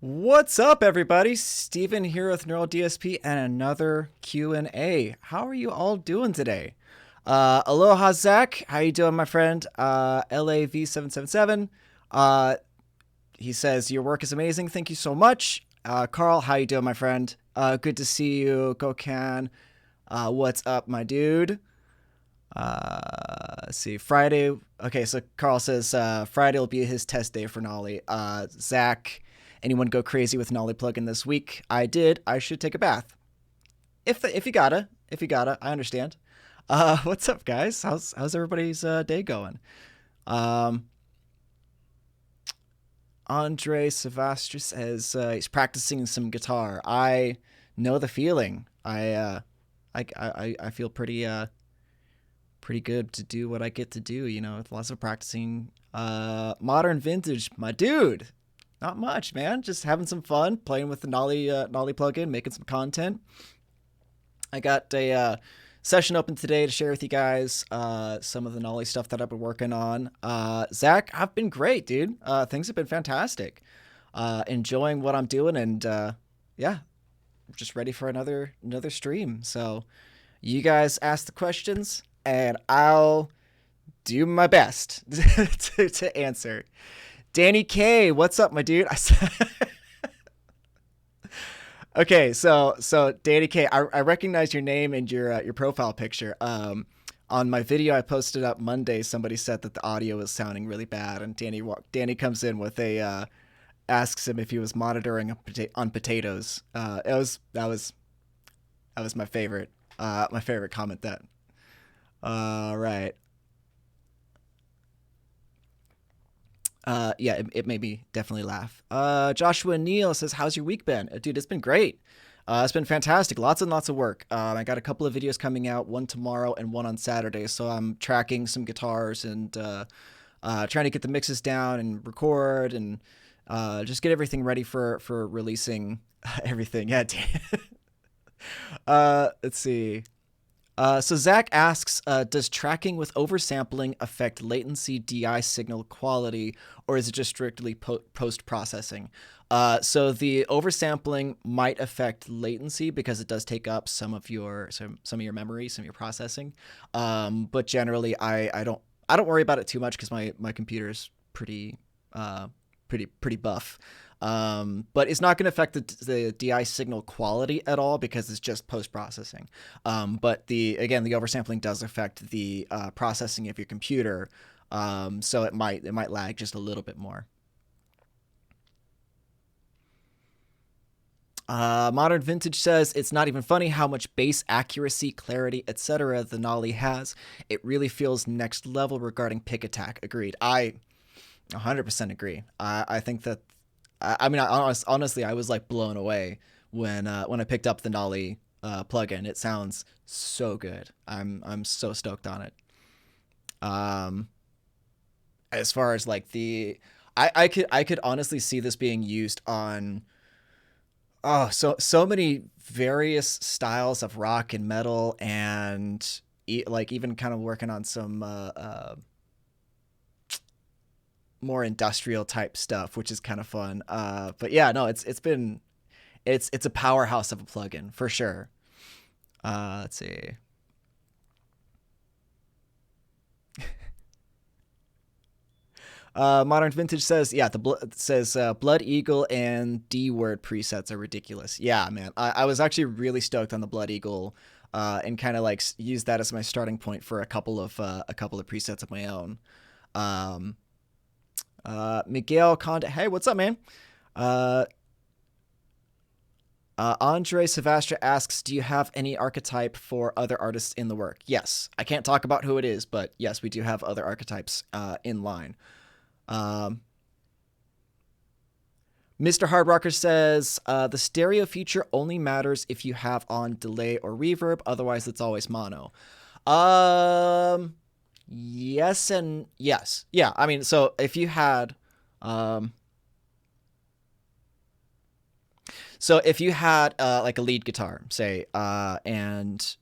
What's up, everybody? Steven here with Neural DSP and another Q&A. How are you all doing today? Aloha, Zach. How you doing, my friend? LAV777. Uh, he says, your work is amazing. Thank you so much. Carl, how you doing, my friend? Good to see you. Gokan. What's up, my dude? Let's see. Friday. Okay, so Carl says Friday will be his test day for Nolly. Zach, anyone go crazy with Nolly plugin this week? I did. I should take a bath. If you gotta, I understand. What's up, guys? How's everybody's day going? Um, Andre Savastra says he's practicing some guitar. I know the feeling. I feel pretty good to do what I get to do, with lots of practicing. Modern vintage, my dude. Not much, man. Just having some fun, playing with the Nolly plugin, making some content. I got a session open today to share with you guys some of the Nolly stuff that I've been working on. Zach, I've been great, dude. Things have been fantastic. Enjoying what I'm doing, and yeah, just ready for another stream. So you guys ask the questions, and I'll do my best to answer. Danny K, what's up, my dude? Okay, so Danny K, I recognize your name and your profile picture. On my video I posted up Monday, somebody said that the audio was sounding really bad, and Danny comes in with a asks him if he was monitoring on potatoes. That was my favorite comment. That right. Yeah, it made me definitely laugh. Joshua Neal says, how's your week been? Dude, it's been great. It's been fantastic. Lots and lots of work. I got a couple of videos coming out, one tomorrow and one on Saturday. So I'm tracking some guitars and trying to get the mixes down and record and just get everything ready for releasing everything. Yeah. Let's see. So Zach asks, does tracking with oversampling affect latency, DI signal quality, or is it just strictly post-processing? So the oversampling might affect latency because it does take up some of your memory, some of your processing. But generally, I don't worry about it too much because my computer is pretty buff. But it's not going to affect the DI signal quality at all because it's just post processing. But the oversampling does affect the processing of your computer, so it might lag just a little bit more. Modern Vintage says it's not even funny how much bass accuracy, clarity, etc. the Nolly has. It really feels next level regarding pick attack. Agreed. I 100% agree. I think that honestly, I was like blown away when I picked up the Nolly plugin. It sounds so good. I'm so stoked on it. As far as like I could honestly see this being used on so many various styles of rock and metal, and like even kind of working on some more industrial type stuff, which is kind of fun. But yeah, no, it's a powerhouse of a plugin for sure. Let's see. Modern Vintage says, yeah, Blood Eagle and D word presets are ridiculous. Yeah, man, I was actually really stoked on the Blood Eagle, and kind of like used that as my starting point for a couple of presets of my own. Miguel Conde, hey, what's up, man? Andre Savastra asks, do you have any archetype for other artists in the work? Yes. I can't talk about who it is, but yes, we do have other archetypes in line. Mr. Hardrocker says, the stereo feature only matters if you have on delay or reverb, otherwise it's always mono. Yes and yes. Yeah, I mean, so if you had like a lead guitar, say, and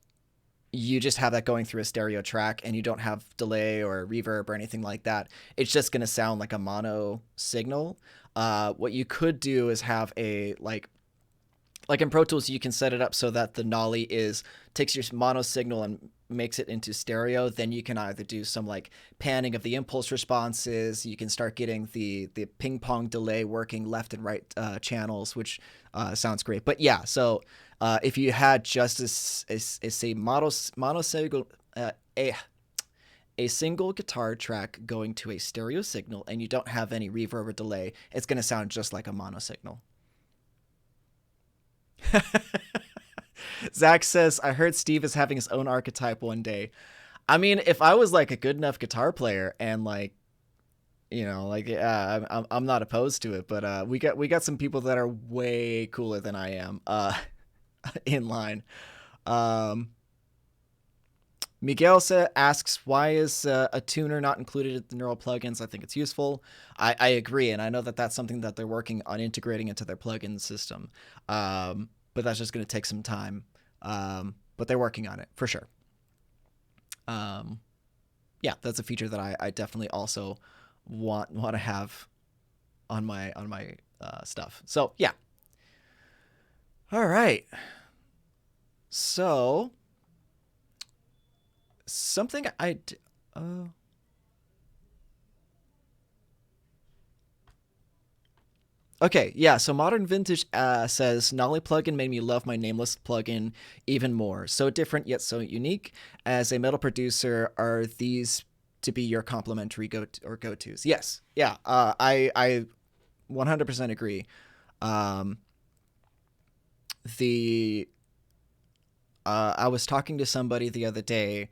you just have that going through a stereo track and you don't have delay or reverb or anything like that. It's just going to sound like a mono signal. What you could do is have a like in Pro Tools, you can set it up so that the nollie is takes your mono signal and makes it into stereo. Then you can either do some like panning of the impulse responses. You can start getting the ping pong delay working left and right channels, which sounds great. But yeah, so if you had just a mono signal, a a single guitar track going to a stereo signal, and you don't have any reverb or delay, it's going to sound just like a mono signal. Zach says, I heard Steve is having his own archetype one day. I mean, if I was like a good enough guitar player and like, like I'm not opposed to it, but we got some people that are way cooler than I am in line. Um, Miguel asks, why is a tuner not included in the neural plugins? I think it's useful. I agree, and I know that that's something that they're working on integrating into their plugin system. But that's just going to take some time. But they're working on it for sure. Yeah, that's a feature that I definitely also want to have on my stuff. So yeah. All right. So something okay, yeah, so Modern Vintage says, Nolly plugin made me love my Nameless plugin even more. So different yet so unique. As a metal producer, are these to be your complimentary go-tos? Yes, yeah, I 100% agree. Um, the I was talking to somebody the other day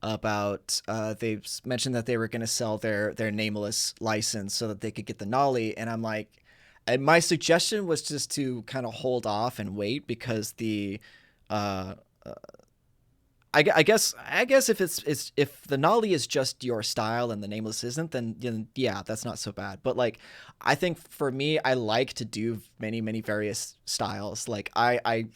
about they mentioned that they were going to sell their Nameless license so that they could get the Nolly, and I'm like, and my suggestion was just to kind of hold off and wait because the uh, I guess if the Nolly is just your style and the Nameless isn't, then yeah, that's not so bad. But like, I think for me, I like to do many various styles. Like I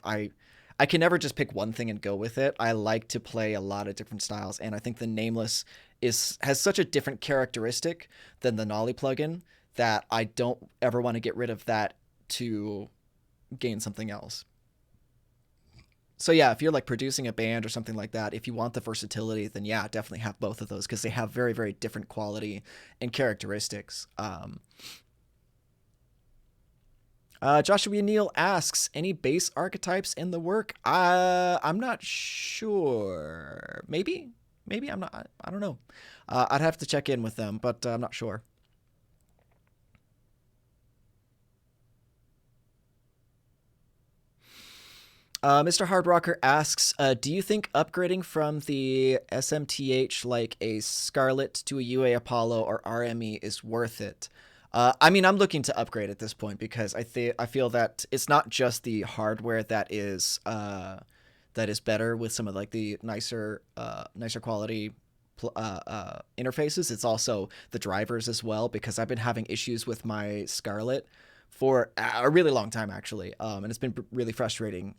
can never just pick one thing and go with it. I like to play a lot of different styles, and I think the Nameless has such a different characteristic than the Nolly plugin that I don't ever want to get rid of that to gain something else. So yeah, if you're like producing a band or something like that, if you want the versatility, then yeah, definitely have both of those because they have very different quality and characteristics. Joshua Neal asks, any bass archetypes in the work? I'm not sure. Maybe I'm not. I don't know. I'd have to check in with them, but I'm not sure. Mr. Hardrocker asks, do you think upgrading from the SMTH like a Scarlett to a UA Apollo or RME is worth it? I mean, I'm looking to upgrade at this point because I feel that it's not just the hardware that is better with some of like the nicer quality interfaces. It's also the drivers as well because I've been having issues with my Scarlett for a really long time actually, and it's been really frustrating.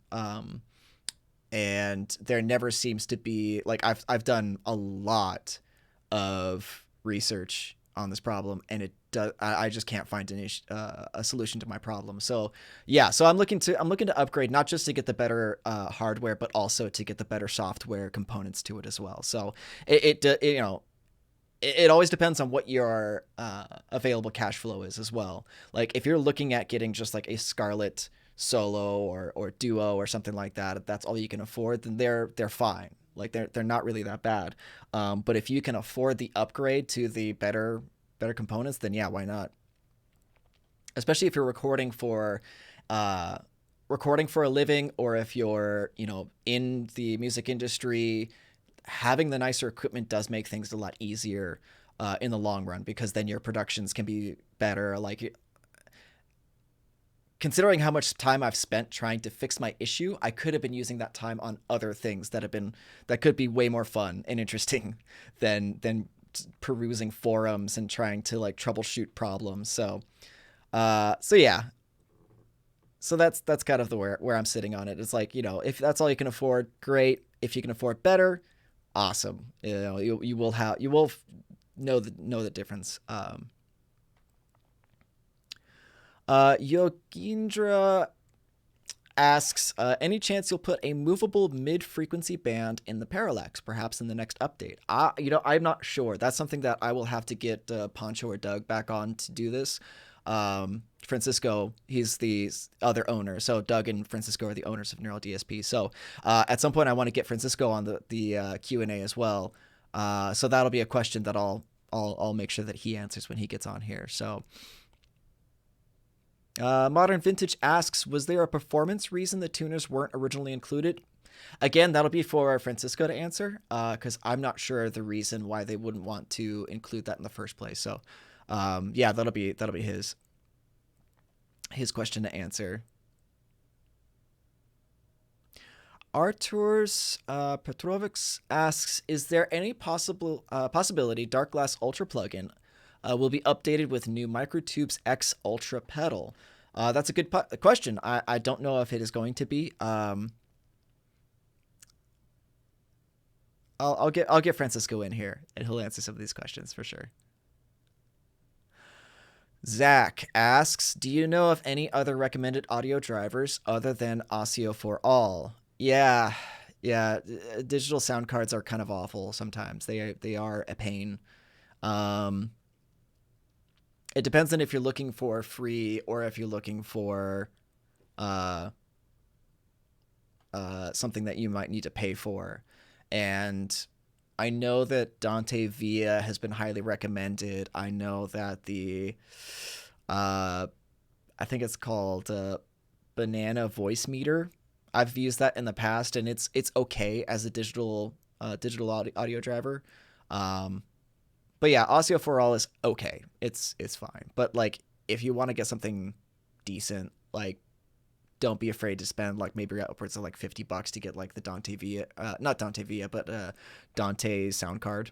And there never seems to be like I've done a lot of research on this problem, and it does I just can't find a solution to my problem. So yeah, so I'm looking to upgrade not just to get the better hardware, but also to get the better software components to it as well. So it always depends on what your available cash flow is as well. Like if you're looking at getting just like a Scarlett solo or duo or something like that, if that's all you can afford, then they're fine. Like they're not really that bad. But if you can afford the upgrade to the better components, then yeah, why not? Especially if you're uh, recording for a living, or if you're in the music industry, having the nicer equipment does make things a lot easier in the long run because then your productions can be better. Like considering how much time I've spent trying to fix my issue, I could have been using that time on other things that could be way more fun and interesting than perusing forums and trying to like troubleshoot problems. So yeah, so that's kind of the where I'm sitting on it. It's like if that's all you can afford, great. If you can afford better, awesome. You will know the difference. Yogindra asks, any chance you'll put a movable mid-frequency band in the parallax, perhaps in the next update? I'm not sure. That's something that I will have to get Poncho or Doug back on to do this. Francisco, he's the other owner. So Doug and Francisco are the owners of Neural DSP. So at some point, I want to get Francisco on the Q&A as well. So that'll be a question that I'll make sure that he answers when he gets on here. So. Modern Vintage asks, was there a performance reason the tuners weren't originally included? Again, that'll be for Francisco to answer, because I'm not sure the reason why they wouldn't want to include that in the first place. So, yeah, that'll be his question to answer. Arturs Petrovics asks, is there any possibility Dark Glass Ultra plugin will be updated with new Microtubes X Ultra pedal? That's a good question. I don't know if it is going to be. I'll get Francisco in here, and he'll answer some of these questions for sure. Zach asks, do you know of any other recommended audio drivers other than Audio for All? Yeah. Digital sound cards are kind of awful sometimes. They are a pain. It depends on if you're looking for free or if you're looking for something that you might need to pay for. And I know that Dante Via has been highly recommended. I know that I think it's called Banana Voice Meter. I've used that in the past, and it's okay as a digital audio driver. But yeah, Audio for All is okay. It's fine. But like, if you want to get something decent, like, don't be afraid to spend like maybe upwards of like $50 to get like the Dante Via, not Dante Via, but Dante sound card.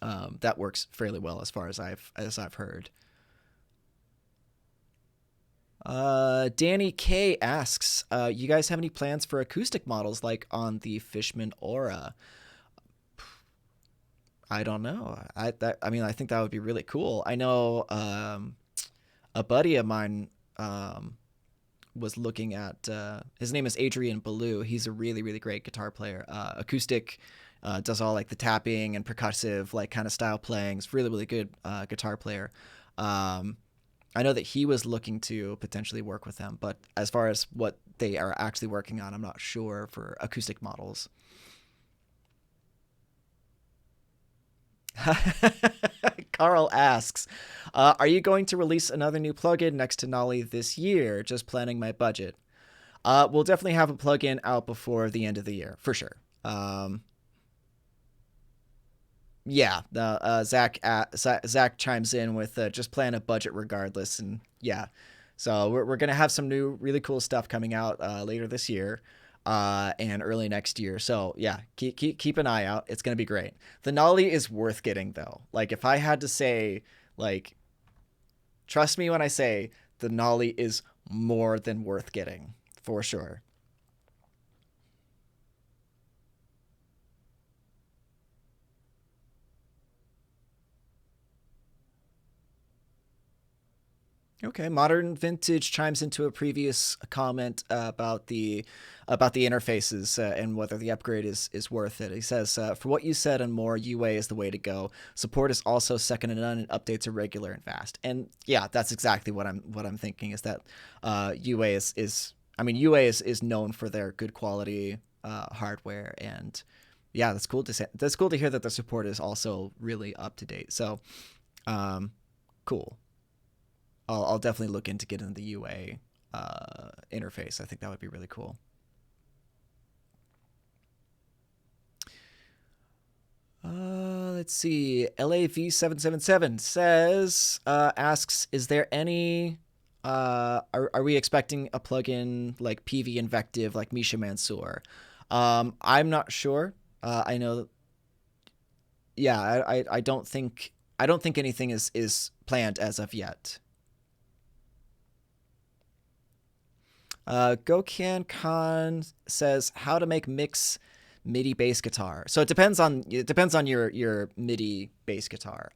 That works fairly well as far as I've heard. Danny K asks, you guys have any plans for acoustic models like on the Fishman Aura? I don't know. I think that would be really cool. I know a buddy of mine was looking at his name is Adrian Ballou. He's a really, really great guitar player. Acoustic, does all like the tapping and percussive like kind of style playing. He's really, really good guitar player. I know that he was looking to potentially work with them, but as far as what they are actually working on, I'm not sure for acoustic models. Carl asks, are you going to release another new plugin next to Nolly this year? Just planning my budget. We'll definitely have a plugin out before the end of the year, for sure. Yeah, Zach chimes in with just plan a budget regardless, and yeah, so we're gonna have some new really cool stuff coming out later this year. And early next year. So yeah, keep an eye out. It's gonna be great. The Nolly is worth getting though. Like if I had to say, like, trust me when I say the Nolly is more than worth getting for sure. Okay, Modern Vintage chimes into a previous comment about the interfaces and whether the upgrade is worth it. He says, "For what you said and more, UA is the way to go. Support is also second to none, and updates are regular and fast." And yeah, that's exactly what I'm thinking. Is that UA is known for their good quality hardware, and yeah, that's cool to say. That's cool to hear that the support is also really up to date. So, cool. I'll definitely look into getting the UA interface. I think that would be really cool. Let's see. LAV777 says, asks, is there any, are we expecting a plugin like PV Invective like Misha Mansour? I'm not sure. I know, yeah, I don't think anything is planned as of yet. Gokan Khan says how to make mix MIDI bass guitar. So it depends on your MIDI bass guitar.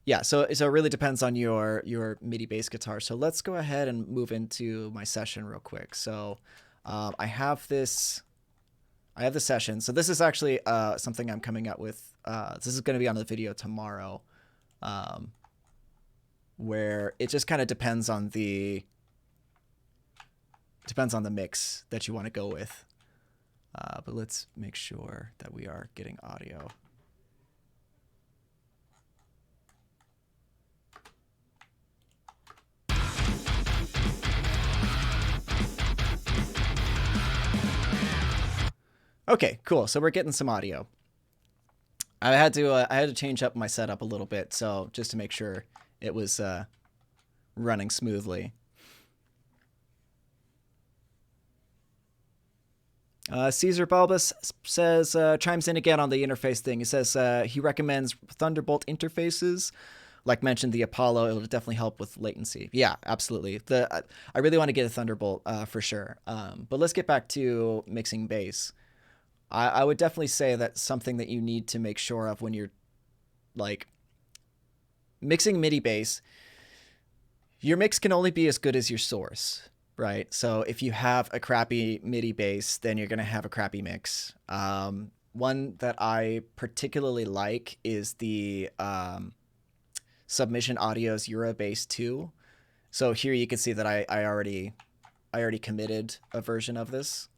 Yeah, so it really depends on your MIDI bass guitar. So let's go ahead and move into my session real quick. So I have this session. So this is actually something I'm coming up with. This is going to be on the video tomorrow, where it just kind of depends on the mix that you want to go with. But let's make sure that we are getting audio. Okay, cool. So we're getting some audio. I had to change up my setup a little bit, so just to make sure it was running smoothly. Caesar Bulbus says, chimes in again on the interface thing. He says he recommends Thunderbolt interfaces. Like mentioned, the Apollo, it'll definitely help with latency. Yeah, absolutely. I really want to get a Thunderbolt for sure. But let's get back to mixing bass. I would definitely say that's something that you need to make sure of when you're like mixing MIDI bass. Your mix can only be as good as your source, right? So if you have a crappy MIDI bass, then you're going to have a crappy mix. One that I particularly like is the Submission Audio's Eurobass 2. So here you can see that I already committed a version of this.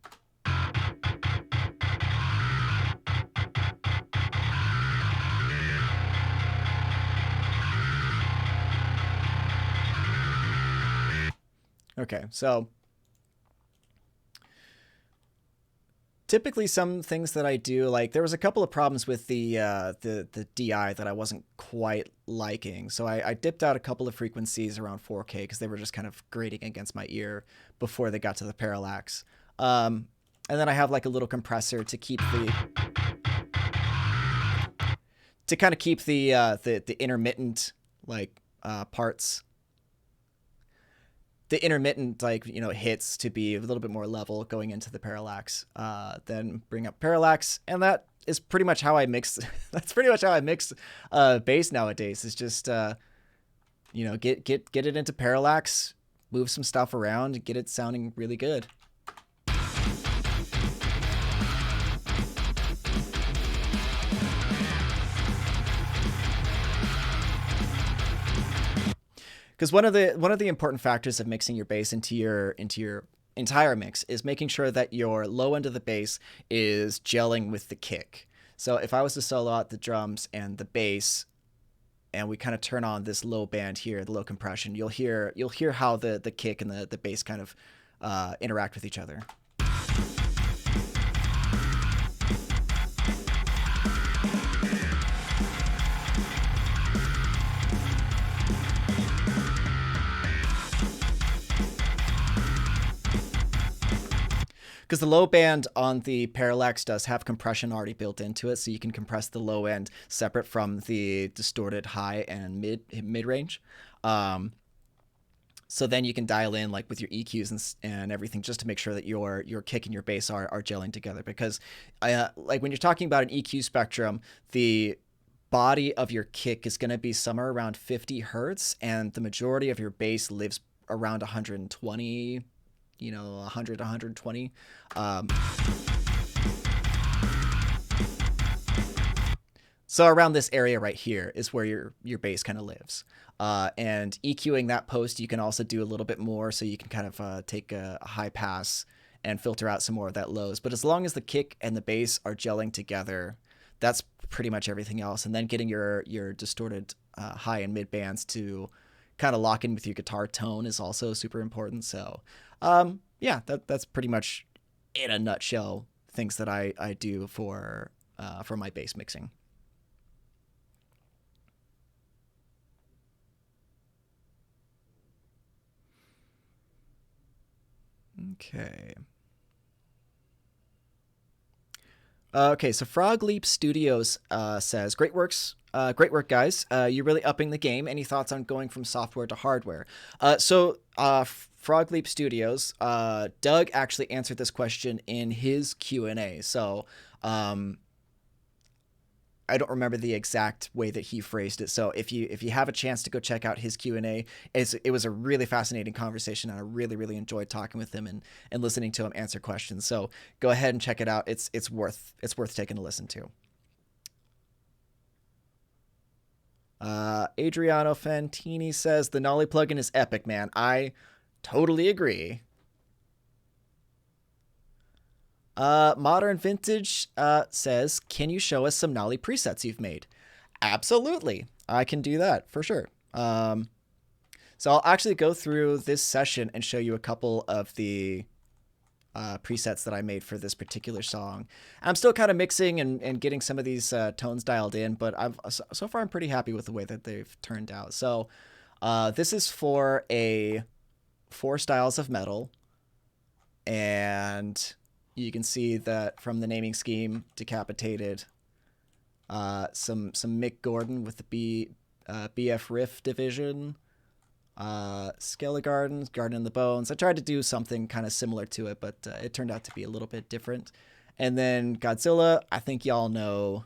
Okay, so typically some things that I do, like there was a couple of problems with the DI that I wasn't quite liking. So I dipped out a couple of frequencies around 4K because they were just kind of grating against my ear before they got to the parallax. And then I have like a little compressor to keep the intermittent like parts. The intermittent, like, hits to be a little bit more level going into the parallax, then bring up parallax. And that is pretty much how I mix. That's pretty much how I mix bass nowadays. Is just, get it into parallax, move some stuff around, get it sounding really good. Because one of the important factors of mixing your bass into your entire mix is making sure that your low end of the bass is gelling with the kick. So if I was to solo out the drums and the bass, and we kind of turn on this low band here, the low compression, you'll hear how the kick and the bass kind of interact with each other. Because the low band on the parallax does have compression already built into it, so you can compress the low end separate from the distorted high and mid range. So then you can dial in like with your EQs and everything just to make sure that your kick and your bass are gelling together. Because like when you're talking about an EQ spectrum, the body of your kick is going to be somewhere around 50 hertz, and the majority of your bass lives around 120. 100, 120. So around this area right here is where your bass kind of lives. And EQing that post, you can also do a little bit more, so you can kind of take a high pass and filter out some more of that lows. But as long as the kick and the bass are gelling together, that's pretty much everything else. And then getting your distorted high and mid bands to kind of lock in with your guitar tone is also super important. So yeah, that's pretty much in a nutshell things that I do for my bass mixing. Okay. Okay, so Frog Leap Studios says, great works Great work, guys. You're really upping the game. Any thoughts on going from software to hardware? Frog Leap Studios, Doug actually answered this question in his Q&A. So I don't remember the exact way that he phrased it. So if you have a chance to go check out his Q&A, it was a really fascinating conversation, and I really enjoyed talking with him and listening to him answer questions. So go ahead and check it out. It's worth taking a listen to. Adriano Fantini says the Nolly plugin is epic, man. I totally agree. Modern Vintage says, can you show us some Nolly presets you've made? Absolutely. I can do that for sure. So I'll actually go through this session and show you a couple of the presets that I made for this particular song. I'm still kind of mixing and getting some of these tones dialed in, but so far I'm pretty happy with the way that they've turned out. So this is for a 4 styles of metal, and you can see that from the naming scheme, Decapitated, some Mick Gordon with the BF Riff division, Skelegarden, Garden in the Bones. I tried to do something kind of similar to it, but it turned out to be a little bit different. And then Godzilla, I think y'all know.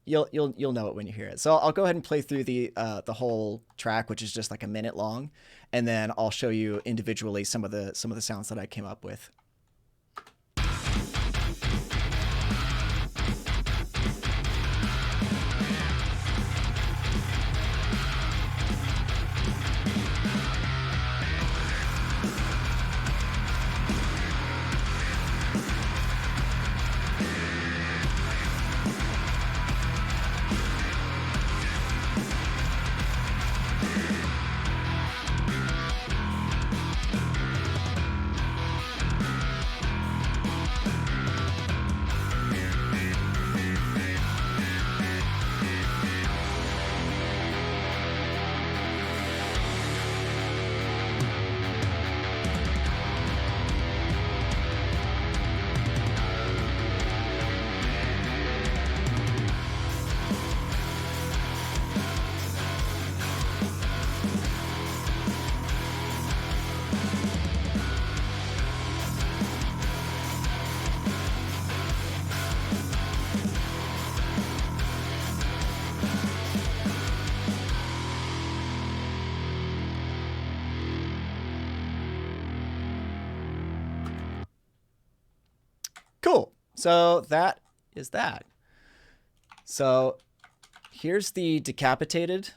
You'll know it when you hear it. So I'll go ahead and play through the whole track, which is just like a minute long, and then I'll show you individually some of the sounds that I came up with. Cool. So that is that. So here's the Decapitated.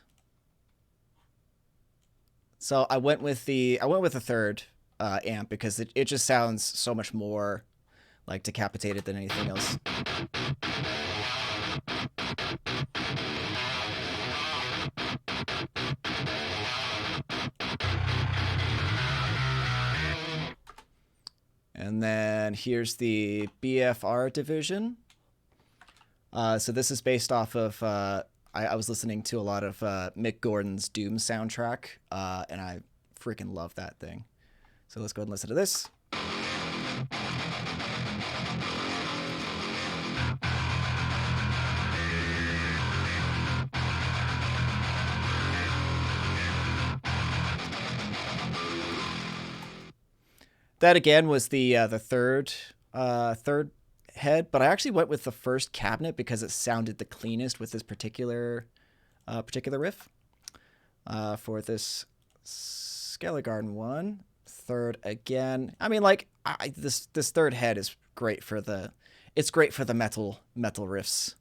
So I went with the third amp because it just sounds so much more like Decapitated than anything else. And then here's the BFR division. So this is based off of, I was listening to a lot of Mick Gordon's Doom soundtrack, and I freaking love that thing. So let's go ahead and listen to this. That again was the third head, but I actually went with the first cabinet because it sounded the cleanest with this particular riff. For this Skelegarden one, third again. I mean, like this third head is great for the metal riffs.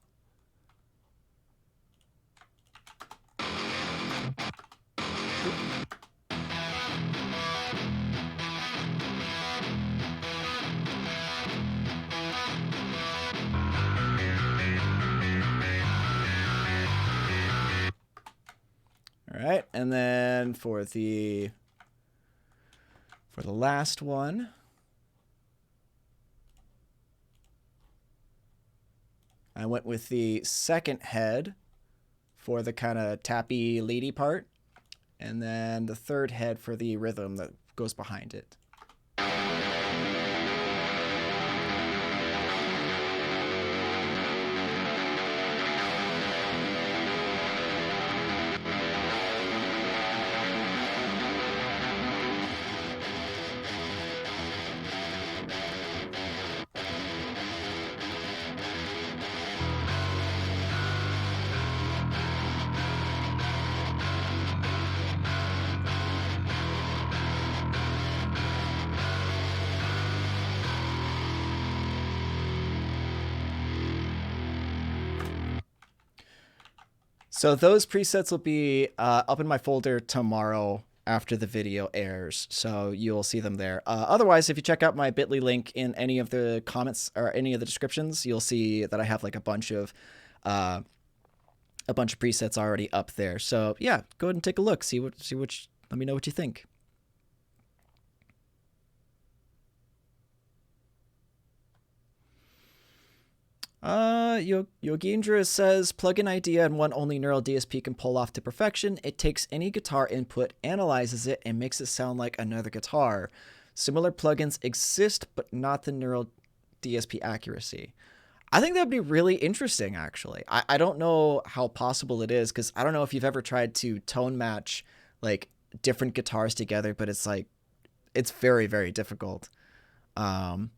All right, and then for the last one, I went with the second head for the kind of tappy leady part, and then the third head for the rhythm that goes behind it. So those presets will be up in my folder tomorrow after the video airs, so you'll see them there. Otherwise, if you check out my Bitly link in any of the comments or any of the descriptions, you'll see that I have like uh, a bunch of presets already up there. So yeah, go ahead and take a look. Let me know what you think. Yogendra says plugin idea and one only neural DSP can pull off to perfection. It takes any guitar input, analyzes it, and makes it sound like another guitar. Similar plugins exist, but not the neural DSP accuracy. I think that'd be really interesting, actually. I don't know how possible it is, because I don't know if you've ever tried to tone match like different guitars together, but it's like it's very, very difficult. Um,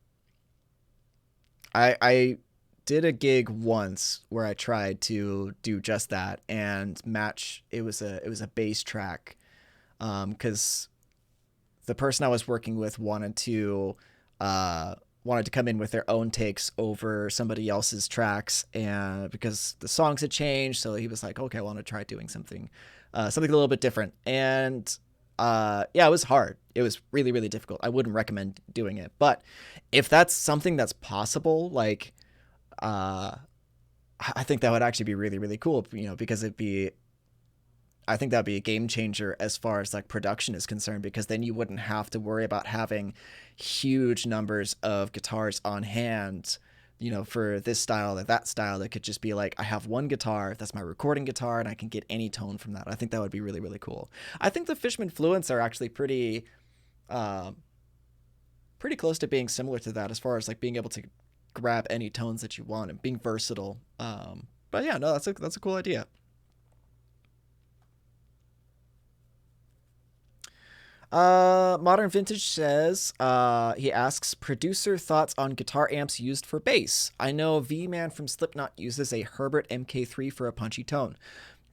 I did a gig once where I tried to do just that and match. It was a bass track, because the person I was working with wanted to come in with their own takes over somebody else's tracks, and because the songs had changed, so he was like, "Okay, I want to try doing something a little bit different." And yeah, it was hard. It was really, really difficult. I wouldn't recommend doing it, but if that's something that's possible, like uh, I think that would actually be really, really cool. Because I think that'd be a game changer as far as like production is concerned, because then you wouldn't have to worry about having huge numbers of guitars on hand, for this style or that style. That could just be like, I have one guitar, that's my recording guitar, and I can get any tone from that. I think that would be really, really cool. I think the Fishman Fluents are actually uh, pretty close to being similar to that as far as like being able to grab any tones that you want and being versatile. But yeah, no, that's a cool idea. Modern Vintage says, he asks, producer thoughts on guitar amps used for bass. I know V Man from Slipknot uses a Herbert MK3 for a punchy tone.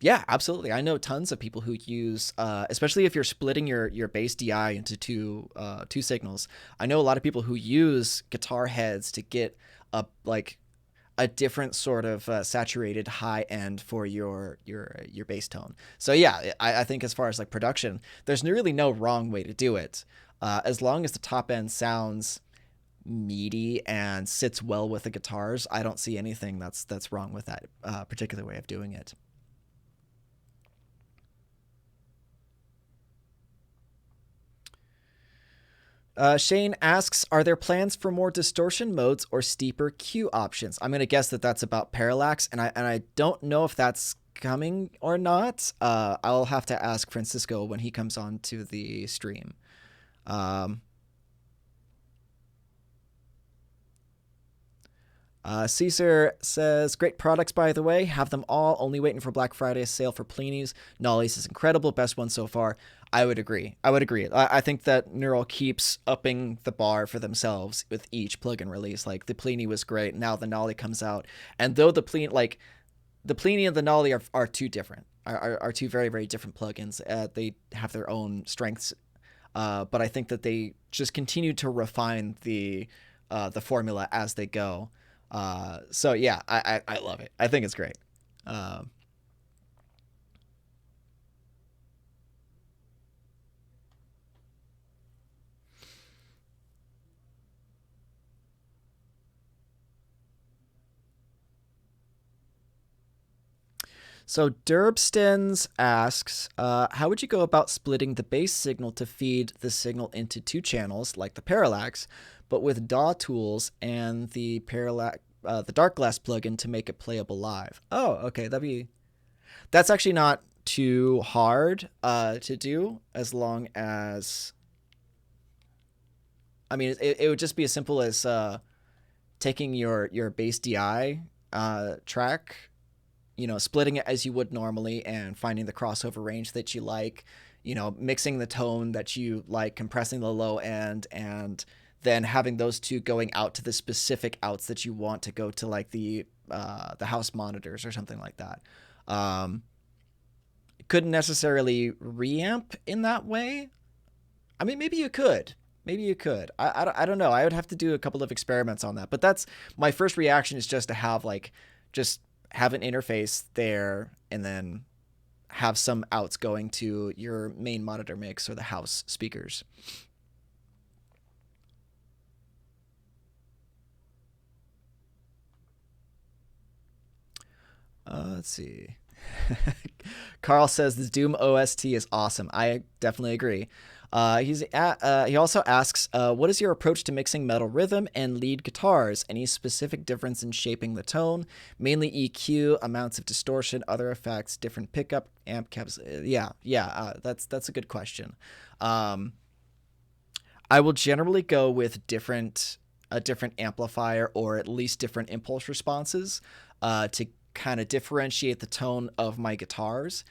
Yeah, absolutely. I know tons of people who use, especially if you're splitting your bass DI into two signals. I know a lot of people who use guitar heads to get a different sort of saturated high end for your bass tone. So yeah, I think as far as like production, there's really no wrong way to do it, as long as the top end sounds meaty and sits well with the guitars. I don't see anything that's wrong with that particular way of doing it. Shane asks, are there plans for more distortion modes or steeper Q options? I'm going to guess that that's about parallax, and I don't know if that's coming or not. I'll have to ask Francisco when he comes on to the stream. Um, Caesar says, great products, by the way. Have them all. Only waiting for Black Friday sale for Pliny's. Nolly's is incredible. Best one so far. I would agree. I think that Neural keeps upping the bar for themselves with each plugin release. Like the Pliny was great. Now the Nolly comes out. And though the Pliny and the Nolly are two different, are two very, very different plugins. They have their own strengths. But I think that they just continue to refine the formula as they go. So yeah, I love it. I think it's great. Um, so Derbstens asks, how would you go about splitting the bass signal to feed the signal into two channels like the parallax, but with DAW tools and the Dark Glass plugin to make it playable live? Oh, okay, that's actually not too hard to do, as long as, I mean, it would just be as simple as taking your bass DI track, splitting it as you would normally and finding the crossover range that you like, mixing the tone that you like, compressing the low end, and then having those two going out to the specific outs that you want to go to, like the house monitors or something like that. Um, couldn't necessarily reamp in that way. I mean, maybe you could. Maybe you could. I don't know. I would have to do a couple of experiments on that. But that's my first reaction, is just to have like just have an interface there, and then have some outs going to your main monitor mix or the house speakers. Let's see. Carl says the Doom OST is awesome. I definitely agree. He also asks, what is your approach to mixing metal rhythm and lead guitars? Any specific difference in shaping the tone? Mainly EQ, amounts of distortion, other effects, different pickup, amp caps. That's a good question. I will generally go with a different amplifier or at least different impulse responses to kind of differentiate the tone of my guitars.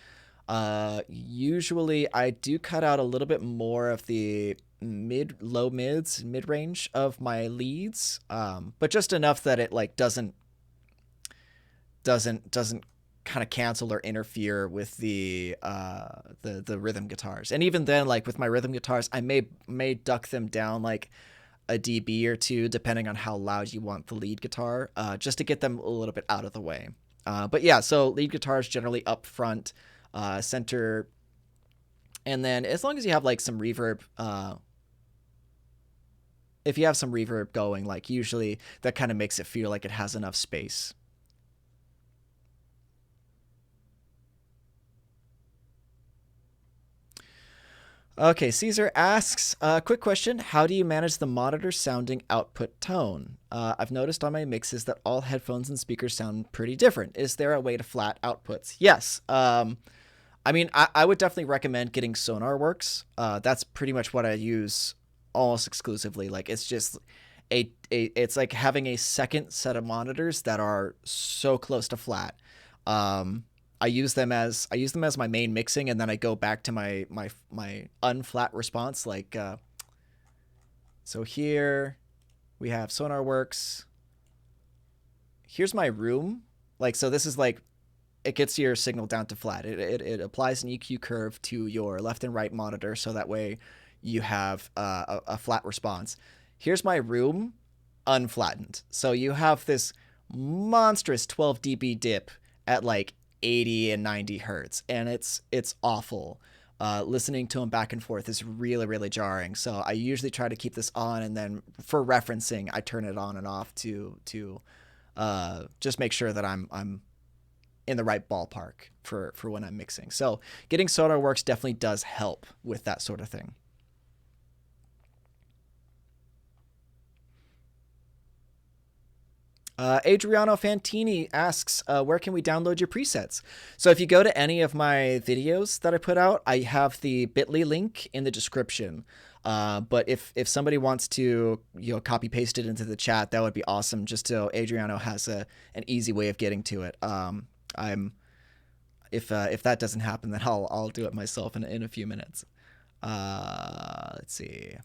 Usually I do cut out a little bit more of the mid range of my leads, but just enough that it like doesn't kind of cancel or interfere with the rhythm guitars. And even then, like with my rhythm guitars, I may duck them down like a dB or two, depending on how loud you want the lead guitar, just to get them a little bit out of the way. But yeah, so lead guitars generally up front, center, and then as long as you have like some reverb, if you have some reverb going, like usually that kind of makes it feel like it has enough space. Okay, Caesar asks, quick question. How do you manage the monitor sounding output tone? I've noticed on my mixes that all headphones and speakers sound pretty different. Is there a way to flat outputs? Yes. I mean, I would definitely recommend getting SonarWorks. That's pretty much what I use almost exclusively. Like, it's just it's like having a second set of monitors that are so close to flat. I use them as my main mixing, and then I go back to my unflat response. Like, so here we have SonarWorks. Here's my room. Like, so this is like, it gets your signal down to flat. It applies an EQ curve to your left and right monitor, so that way you have a flat response. Here's my room, unflattened. So you have this monstrous 12 dB dip at like 80 and 90 hertz, and it's awful. Listening to them back and forth is really, really jarring. So I usually try to keep this on, and then for referencing, I turn it on and off to just make sure that I'm in the right ballpark for when I'm mixing. So getting SonarWorks definitely does help with that sort of thing. Adriano Fantini asks, where can we download your presets? So if you go to any of my videos that I put out, I have the bit.ly link in the description. But if somebody wants to, copy paste it into the chat, that would be awesome. Just so Adriano has an easy way of getting to it. If that doesn't happen, then I'll do it myself in a few minutes. Let's see.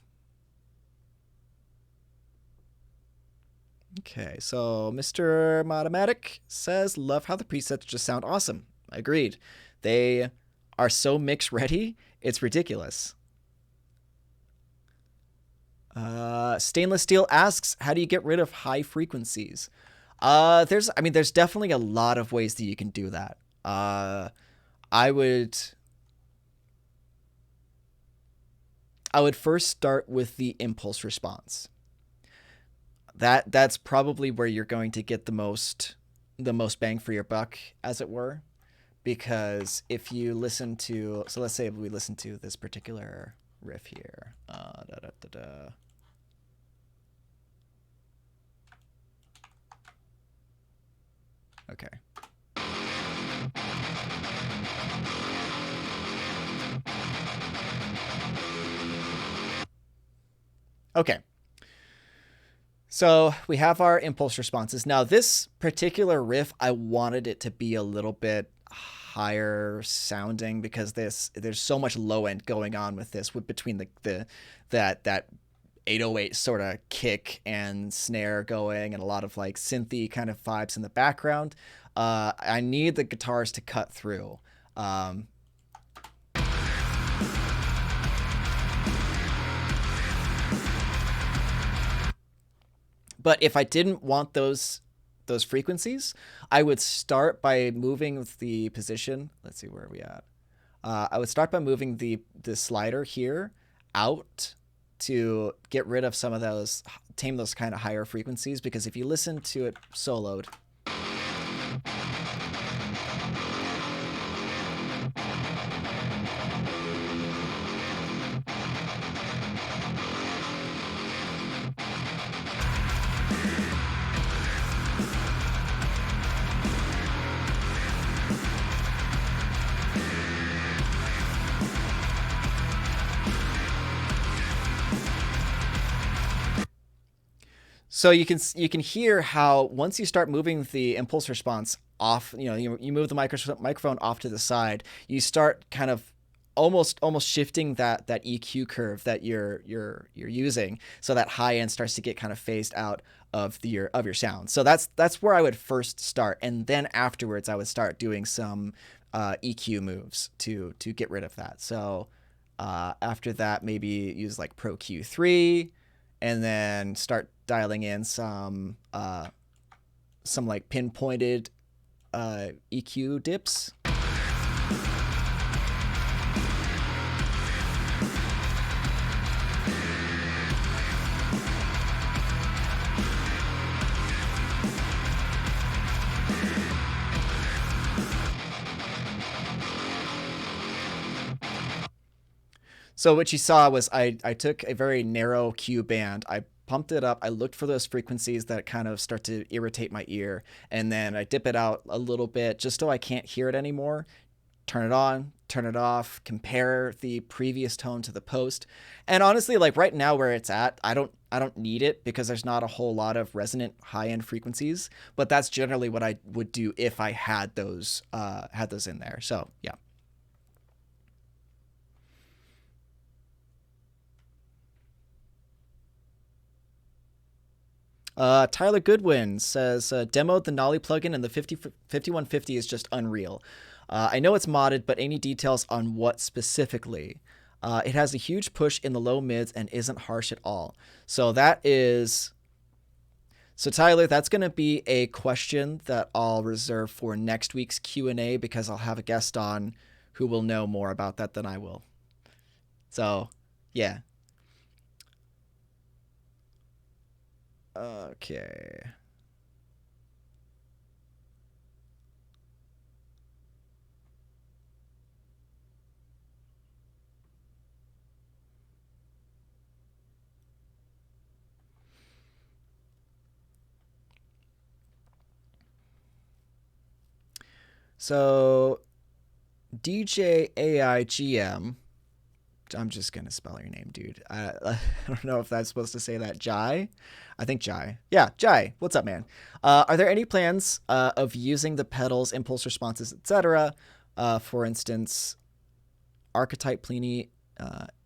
Okay, so Mr. Mathematic says, love how the presets just sound awesome. Agreed. They are so mix ready, it's ridiculous. Stainless Steel asks, how do you get rid of high frequencies? There's definitely a lot of ways that you can do that. I would first start with the impulse response. That's probably where you're going to get the most bang for your buck, as it were, because if you listen to, so let's say we listen to this particular riff here, okay. Okay. So we have our impulse responses. Now this particular riff, I wanted it to be a little bit higher sounding because there's so much low end going on with this, between that 808 sort of kick and snare going, and a lot of like synthy kind of vibes in the background. I need the guitars to cut through. But if I didn't want those those frequencies, I would start by moving the position. Let's see, where are we at? I would start by moving the slider here out to get rid of some of those, tame those kind of higher frequencies, because if you listen to it soloed, so you can hear how once you start moving the impulse response off, you move the microphone off to the side, you start kind of almost shifting that EQ curve that you're using, so that high end starts to get kind of phased out of your sound. So that's where I would first start, and then afterwards I would start doing some EQ moves to get rid of that. So after that, maybe use like Pro Q3, and then start dialing in some like pinpointed EQ dips. So what you saw was I took a very narrow Q band, I pumped it up, I looked for those frequencies that kind of start to irritate my ear, and then I dip it out a little bit just so I can't hear it anymore. Turn it on, turn it off, compare the previous tone to the post. And honestly, like right now where it's at, I don't need it because there's not a whole lot of resonant high-end frequencies, but that's generally what I would do if I had those in there. So, yeah. Tyler Goodwin says, demoed the Nolly plugin and the 5150 is just unreal. I know it's modded, but any details on what specifically? It has a huge push in the low mids and isn't harsh at all. So Tyler, that's going to be a question that I'll reserve for next week's Q&A, because I'll have a guest on who will know more about that than I will. So, yeah. Okay. So, DJ AIGM, I'm just going to spell your name, dude. I don't know if that's supposed to say that. Jai? I think Jai. Yeah, Jai. What's up, man? Are there any plans of using the pedals, impulse responses, etc., for instance, archetype Pliny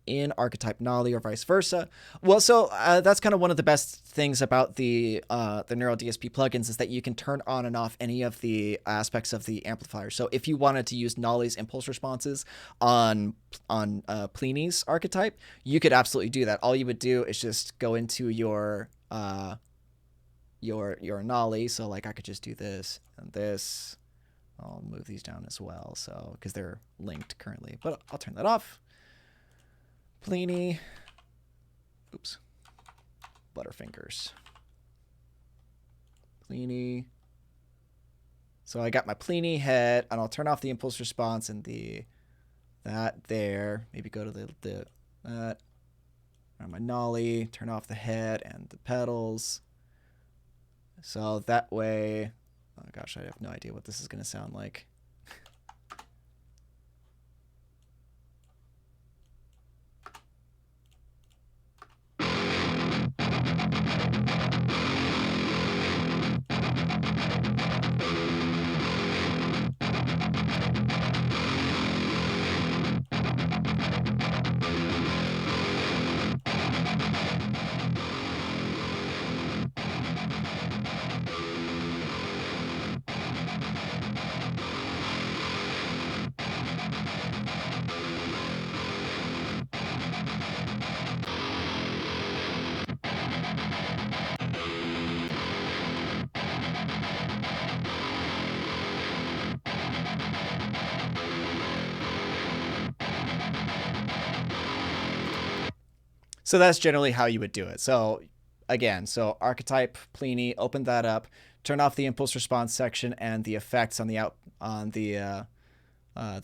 in archetype Nolly or vice versa? Well, so that's kind of one of the best things about the Neural DSP plugins, is that you can turn on and off any of the aspects of the amplifier. So if you wanted to use Nolly's impulse responses on Pliny's archetype, you could absolutely do that. All you would do is just go into your Nolly. So like I could just do this and this. I'll move these down as well, so because they're linked currently, but I'll turn that off. Pliny, oops, Butterfingers, Pliny. So I got my Pliny head, and I'll turn off the impulse response and that there. Maybe go to that. On my Nolly, turn off the head and the pedals. So that way, oh gosh, I have no idea what this is going to sound like. So that's generally how you would do it. So again, so archetype Pliny, open that up, turn off the impulse response section and the effects on the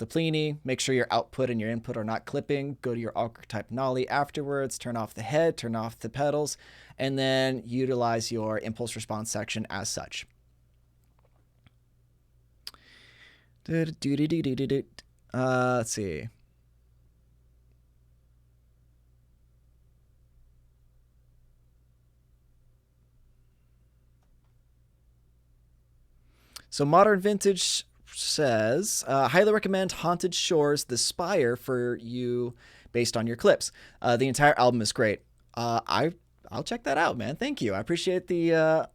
Pliny. Make sure your output and your input are not clipping. Go to your archetype Nolly afterwards. Turn off the head, turn off the pedals, and then utilize your impulse response section as such. Let's see. So Modern Vintage says, highly recommend Haunted Shores The Spire for you based on your clips. The entire album is great. I'll check that out, man. Thank you. I appreciate the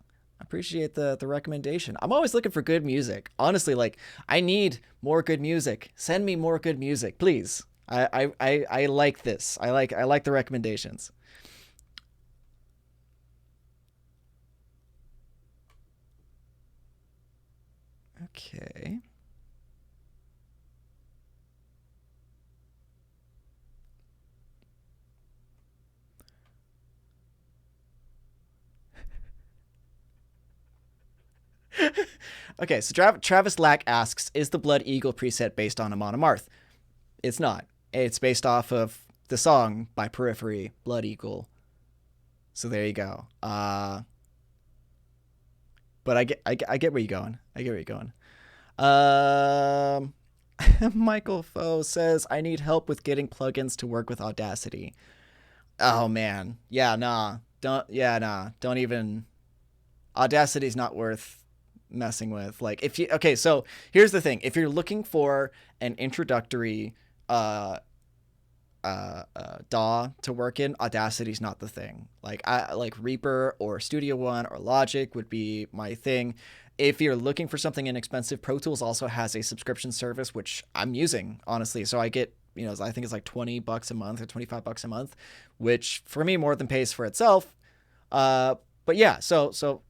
recommendation. I'm always looking for good music. Honestly, like I need more good music. Send me more good music, please. I like this. I like the recommendations. Okay. Okay, so Travis Lack asks, is the Blood Eagle preset based on Amon Amarth? It's not. It's based off of the song by Periphery, Blood Eagle. So there you go. But I get where you're going. I get where you're going. Um, Michael Foe says, I need help with getting plugins to work with Audacity. Oh man, yeah, nah, don't even. Audacity's not worth messing with. Like if you okay, so here's the thing: if you're looking for an introductory DAW to work in, Audacity's not the thing. Like I like Reaper or Studio One or Logic would be my thing. If you're looking for something inexpensive, Pro Tools also has a subscription service which I'm using honestly. So I get I think it's like $20 a month or $25 a month, which for me more than pays for itself. But yeah, so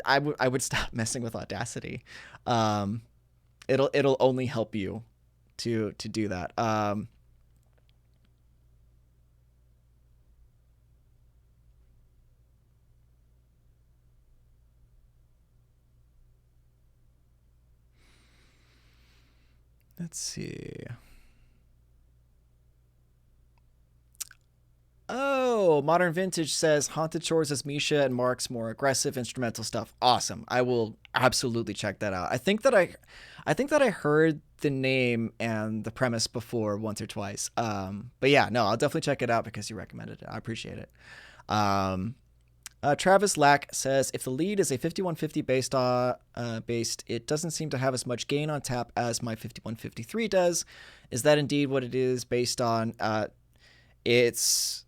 I would stop messing with Audacity. It'll only help you to do that. Let's see. Oh, Modern Vintage says Haunted Shores is Misha and Mark's more aggressive instrumental stuff. Awesome. I will absolutely check that out. I think that I heard the name and the premise before once or twice. But yeah, no, I'll definitely check it out because you recommended it. I appreciate it. Um, Travis Lack says if the lead is a 5150 based, it doesn't seem to have as much gain on tap as my 5153 does. Is that indeed what it is based on? It's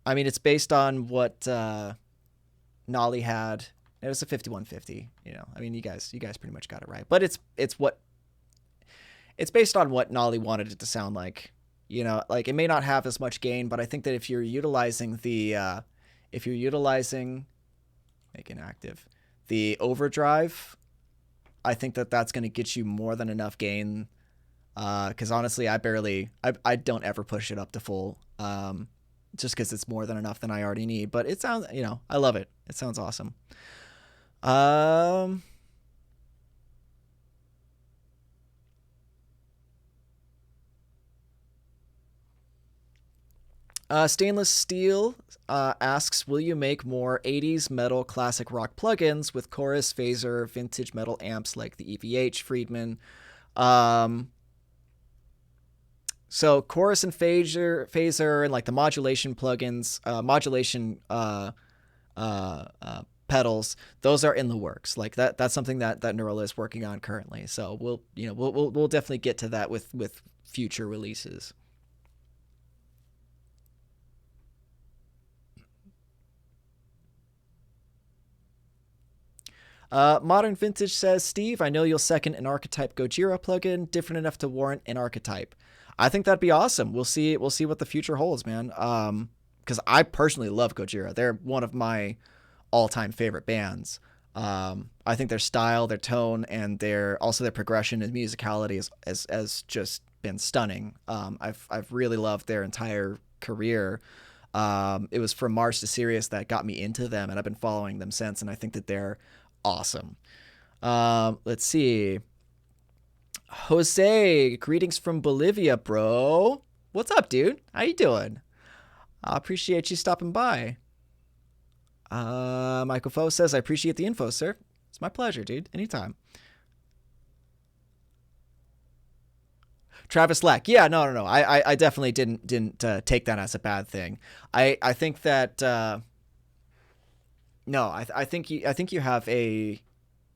I mean, it's based on what Nolly had. It was a 5150. I mean, you guys pretty much got it right. But it's based on what Nolly wanted it to sound like. Like it may not have as much gain, but I think that if you're utilizing make it active, the overdrive, I think that that's going to get you more than enough gain. Because honestly, I don't ever push it up to full. Just because it's more than enough than I already need. But it sounds, I love it. It sounds awesome. Stainless Steel asks, will you make more 80s metal classic rock plugins with chorus, phaser, vintage metal amps like the EVH, Friedman? So chorus and phaser and like the modulation plugins, modulation pedals, those are in the works. Like that's something that Neural is working on currently. So we'll definitely get to that with future releases. Modern Vintage says, Steve, I know you'll second an Archetype Gojira plugin, different enough to warrant an Archetype. I think that'd be awesome. We'll see what the future holds, man. Because I personally love Gojira. They're one of my all-time favorite bands. I think their style, their tone, and their progression and musicality has just been stunning. I've really loved their entire career. It was from Mars to Sirius that got me into them, and I've been following them since, and I think that they're awesome. Let's see. Jose, greetings from Bolivia, bro. What's up, dude? How you doing? I appreciate you stopping by. Michael Foe says, I appreciate the info, sir. It's my pleasure, dude. Anytime. Travis Lack. Yeah, no. I definitely didn't take that as a bad thing. I think that no, I think you have a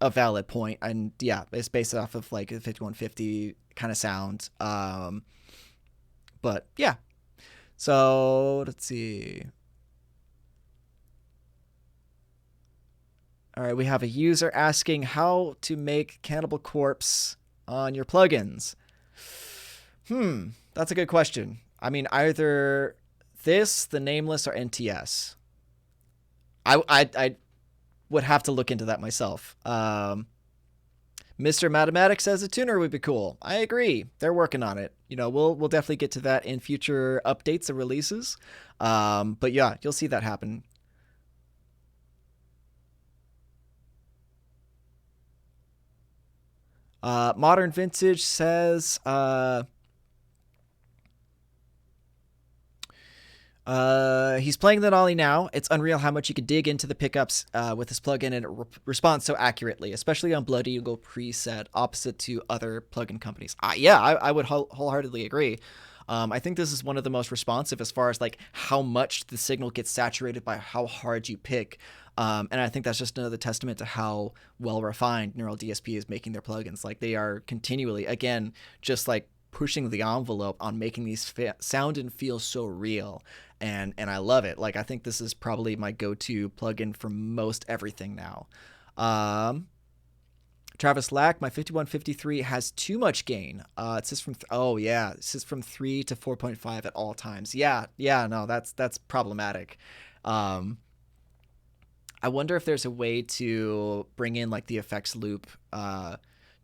valid point, and yeah, it's based off of like a 5150 kind of sound. But yeah. So let's see. All right, we have a user asking how to make Cannibal Corpse on your plugins. That's a good question. I mean, either this, the Nameless, or NTS. I would have to look into that myself. Mr. Mathematics says a tuner would be cool. I agree. They're working on it. You know, we'll definitely get to that in future updates and releases. But yeah, you'll see that happen. Modern Vintage says he's playing the Nolly now. It's unreal how much you can dig into the pickups with this plugin, and it responds so accurately, especially on Bloody Eagle preset, opposite to other plugin companies. I would wholeheartedly agree. I think this is one of the most responsive as far as like how much the signal gets saturated by how hard you pick. And I think that's just another testament to how well refined Neural DSP is making their plugins. Like they are continually, again, just like pushing the envelope on making these sound and feel so real. And I love it. Like I think this is probably my go-to plugin for most everything now. Travis Lack, my 5153 has too much gain. It says from it says from 3 to 4.5 at all times. No, that's problematic. I wonder if there's a way to bring in like the effects loop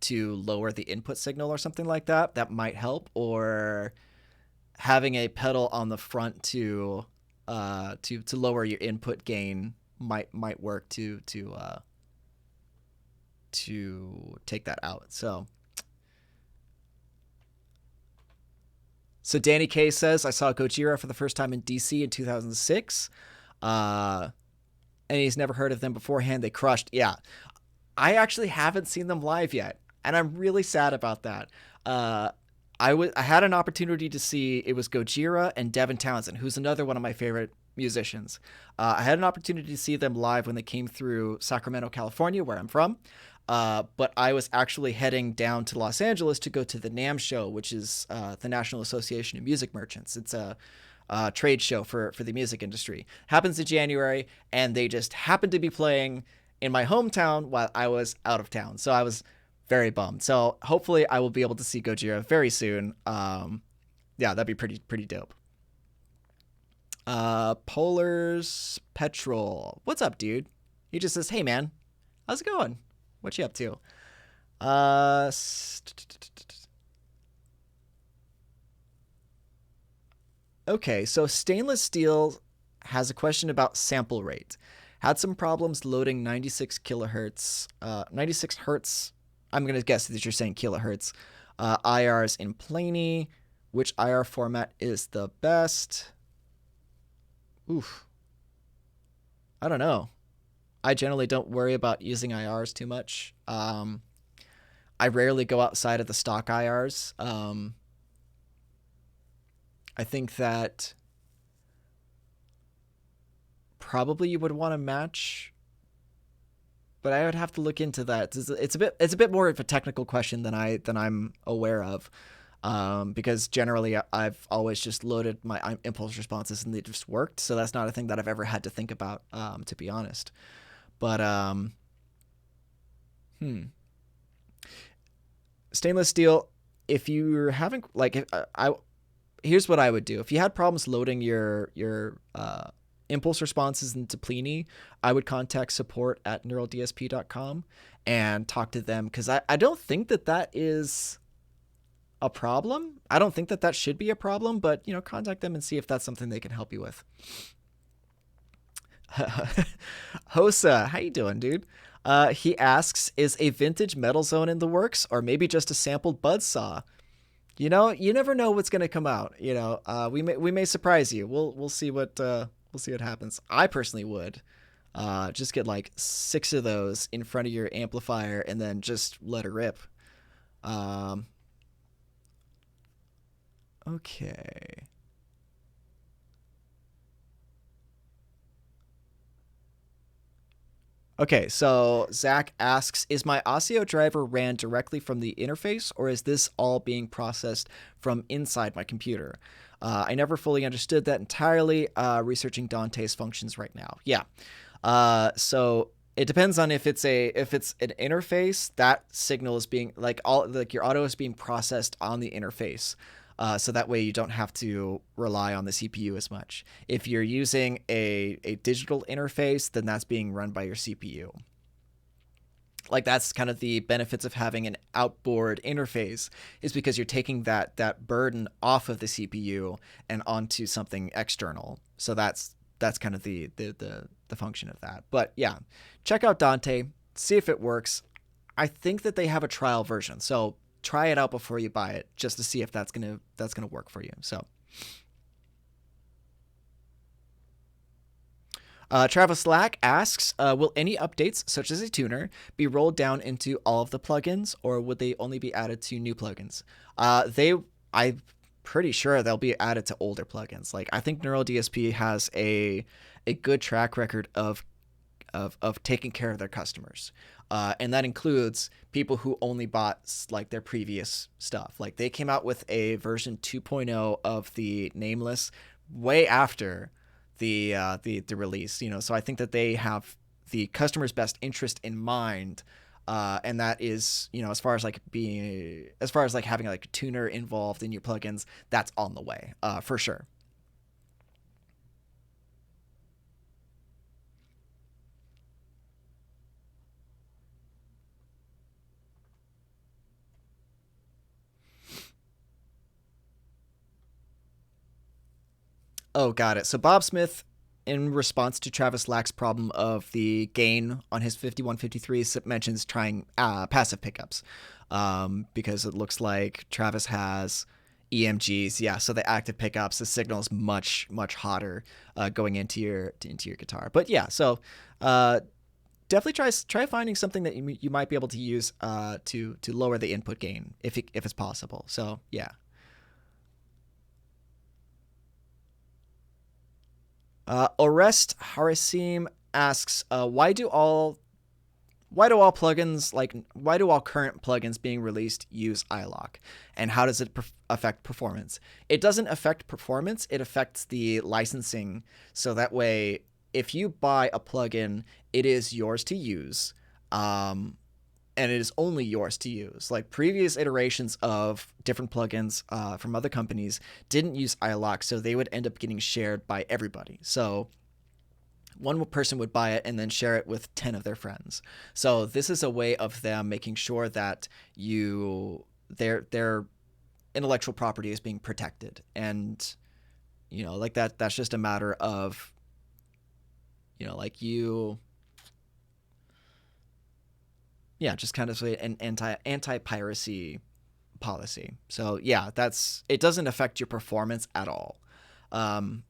to lower the input signal or something like that. That might help, or having a pedal on the front to lower your input gain might work to take that out. So Danny K says, I saw Gojira for the first time in DC in 2006. And he's never heard of them beforehand. They crushed. Yeah. I actually haven't seen them live yet, and I'm really sad about that. I had an opportunity to see, it was Gojira and Devin Townsend, who's another one of my favorite musicians. I had an opportunity to see them live when they came through Sacramento, California, where I'm from. But I was actually heading down to Los Angeles to go to the NAMM show, which is the National Association of Music Merchants. It's a trade show for the music industry. Happens in January, and they just happened to be playing in my hometown while I was out of town. So I was very bummed. So hopefully I will be able to see Gojira very soon. Yeah, that'd be pretty dope. Polar's Petrol. What's up, dude? He just says, hey man, how's it going? What you up to? Okay, so Stainless Steel has a question about sample rate. Had some problems loading 96 kilohertz, 96 hertz. I'm going to guess that you're saying kilohertz. IRs in Planey. Which IR format is the best? Oof. I don't know. I generally don't worry about using IRs too much. I rarely go outside of the stock IRs. I think that probably you would want to match, but I would have to look into that. It's a bit more of a technical question than I'm aware of, because generally I've always just loaded my impulse responses and they just worked. So that's not a thing that I've ever had to think about, to be honest. But Stainless Steel, if you're having here's what I would do. If you had problems loading your impulse responses into Planey, I would contact support at neuraldsp.com and talk to them, because I don't think that is a problem. I don't think that that should be a problem, but contact them and see if that's something they can help you with. Hosa, how you doing, dude? He asks, is a vintage metal zone in the works, or maybe just a sampled buzz saw? You never know what's gonna come out. We may surprise you. We'll see we'll see what happens. I personally would just get like 6 of those in front of your amplifier and then just let it rip. Um, okay. Okay, so Zach asks, is my Osseo driver ran directly from the interface, or is this all being processed from inside my computer? I never fully understood that entirely. Researching Dante's functions right now. Yeah. So it depends on if it's an interface, that signal is being like your auto is being processed on the interface. So that way you don't have to rely on the CPU as much. If you're using a digital interface, then that's being run by your CPU. Like that's kind of the benefits of having an outboard interface, is because you're taking that burden off of the CPU and onto something external. So that's kind of the function of that. But yeah, check out Dante, see if it works. I think that they have a trial version, so try it out before you buy it, just to see if that's gonna work for you. So Travis Lack asks, will any updates, such as a tuner, be rolled down into all of the plugins, or would they only be added to new plugins? I'm pretty sure they'll be added to older plugins. Like I think Neural DSP has a good track record of taking care of their customers. And that includes people who only bought like their previous stuff. Like they came out with a version 2.0 of the Nameless way after the release. So I think that they have the customer's best interest in mind. And that is, as far as like having like a tuner involved in your plugins, that's on the way, for sure. Oh, got it. So Bob Smith, in response to Travis Lack's problem of the gain on his 5153, mentions trying passive pickups, because it looks like Travis has EMGs. Yeah, so the active pickups, the signal is much hotter going into your guitar. But yeah, so uh, definitely try finding something that you might be able to use to lower the input gain if it's possible. So yeah. Orest Harasim asks, why do all current plugins being released use iLok, and how does it affect performance? It doesn't affect performance; it affects the licensing. So that way, if you buy a plugin, it is yours to use. Um, and it is only yours to use. Like previous iterations of different plugins from other companies didn't use iLok, so they would end up getting shared by everybody. So one person would buy it and then share it with 10 of their friends. So this is a way of them making sure that their intellectual property is being protected. And like that's just a matter of like you yeah, just kind of an anti piracy policy. So yeah, it doesn't affect your performance at all. Um,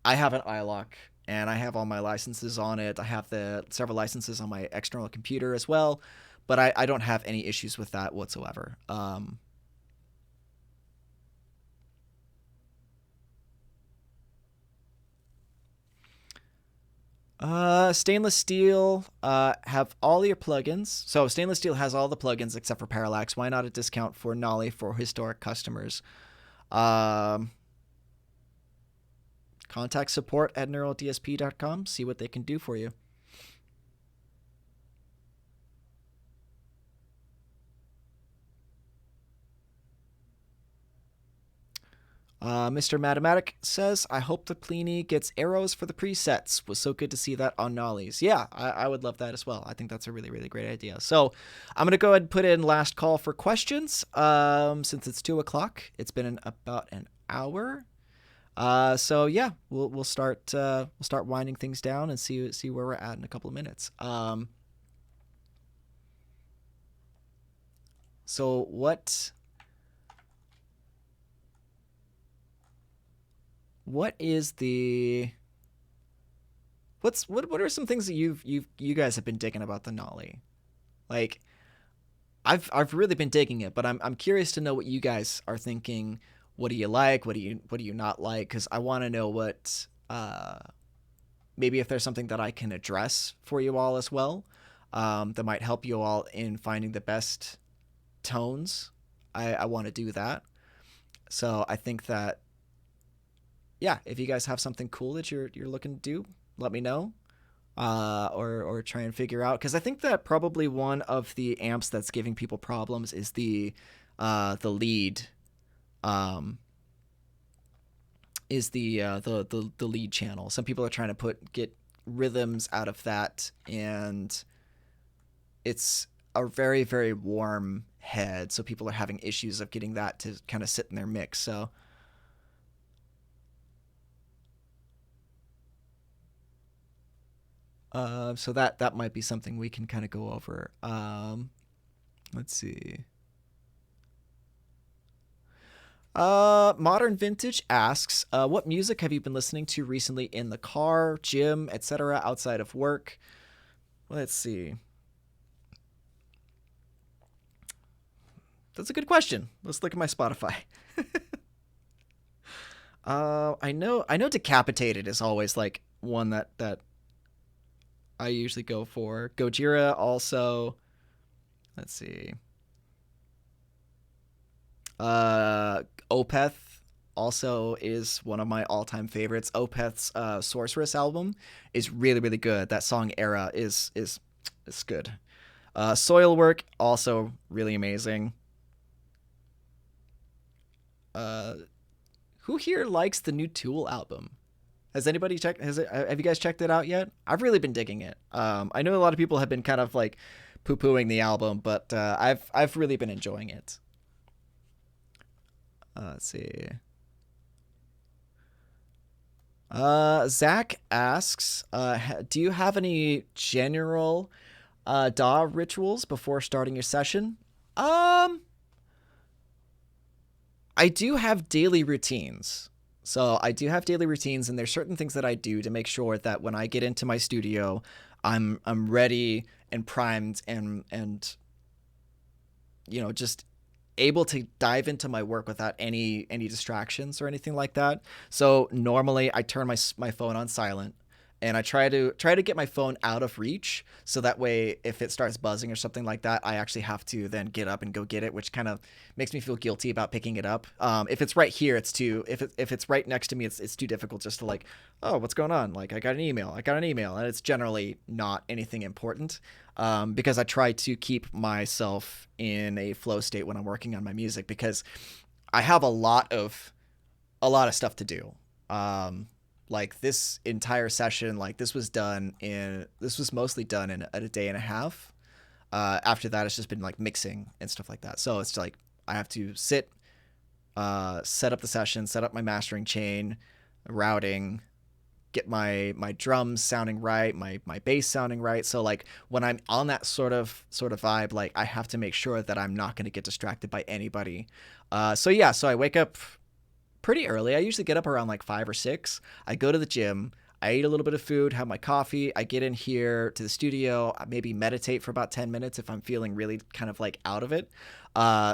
I have an iLok and I have all my licenses on it. I have the several licenses on my external computer as well, but I don't have any issues with that whatsoever. Stainless Steel have all your plugins. So Stainless Steel has all the plugins except for Parallax. Why not a discount for Nolly for historic customers? Um, Contact support at neuraldsp.com. See what they can do for you. Mr. Matematic says, I hope the Pliny gets arrows for the presets. Was so good to see that on Nollies. Yeah, I would love that as well. I think that's a really, really great idea. So I'm going to go ahead and put in last call for questions. Since it's 2 o'clock, it's been about an hour. So yeah, we'll start winding things down and see where we're at in a couple of minutes. So what is the what are some things that you guys have been digging about the Nolly? Like I've really been digging it, but I'm curious to know what you guys are thinking. What do you like? What do you not like? Because I want to know what maybe if there's something that I can address for you all as well, that might help you all in finding the best tones. I want to do that. So I think that yeah, if you guys have something cool that you're looking to do, let me know. Or try and figure out, because I think that probably one of the amps that's giving people problems is the lead, is the lead channel. Some people are trying to get rhythms out of that, and it's a very, very warm head, so people are having issues of getting that to kind of sit in their mix. So that might be something we can kind of go over. Let's see. Modern Vintage asks, what music have you been listening to recently in the car, gym, etc., outside of work? Let's see. That's a good question. Let's look at my Spotify. I know Decapitated is always like one that I usually go for. Gojira also. Let's see. Opeth also is one of my all-time favorites. Opeth's Sorceress album is really, really good. That song Era is good. Soilwork also really amazing. Who here likes the new Tool album? Has anybody checked? Have you guys checked it out yet? I've really been digging it. I know a lot of people have been kind of like poo-pooing the album, but I've really been enjoying it. Let's see. Zach asks, do you have any general DAW rituals before starting your session? I do have daily routines. So I do have daily routines, and there's certain things that I do to make sure that when I get into my studio, I'm ready and primed and just able to dive into my work without any distractions or anything like that. So normally I turn my phone on silent, and I try to get my phone out of reach, so that way if it starts buzzing or something like that, I actually have to then get up and go get it, which kind of makes me feel guilty about picking it up. If it's right here, it's too if it's right next to me, it's too difficult just to like, oh, what's going on? Like I got an email, and it's generally not anything important, because I try to keep myself in a flow state when I'm working on my music, because I have a lot of stuff to do. Like this entire session, like this was mostly done in a day and a half. After that, it's just been like mixing and stuff like that. So it's like I have to sit, set up the session, set up my mastering chain, routing, get my drums sounding right, my bass sounding right. So like when I'm on that sort of vibe, like I have to make sure that I'm not going to get distracted by anybody. So I wake up pretty early. I usually get up around like 5 or 6. I go to the gym. I eat a little bit of food, have my coffee. I get in here to the studio, maybe meditate for about 10 minutes if I'm feeling really kind of like out of it.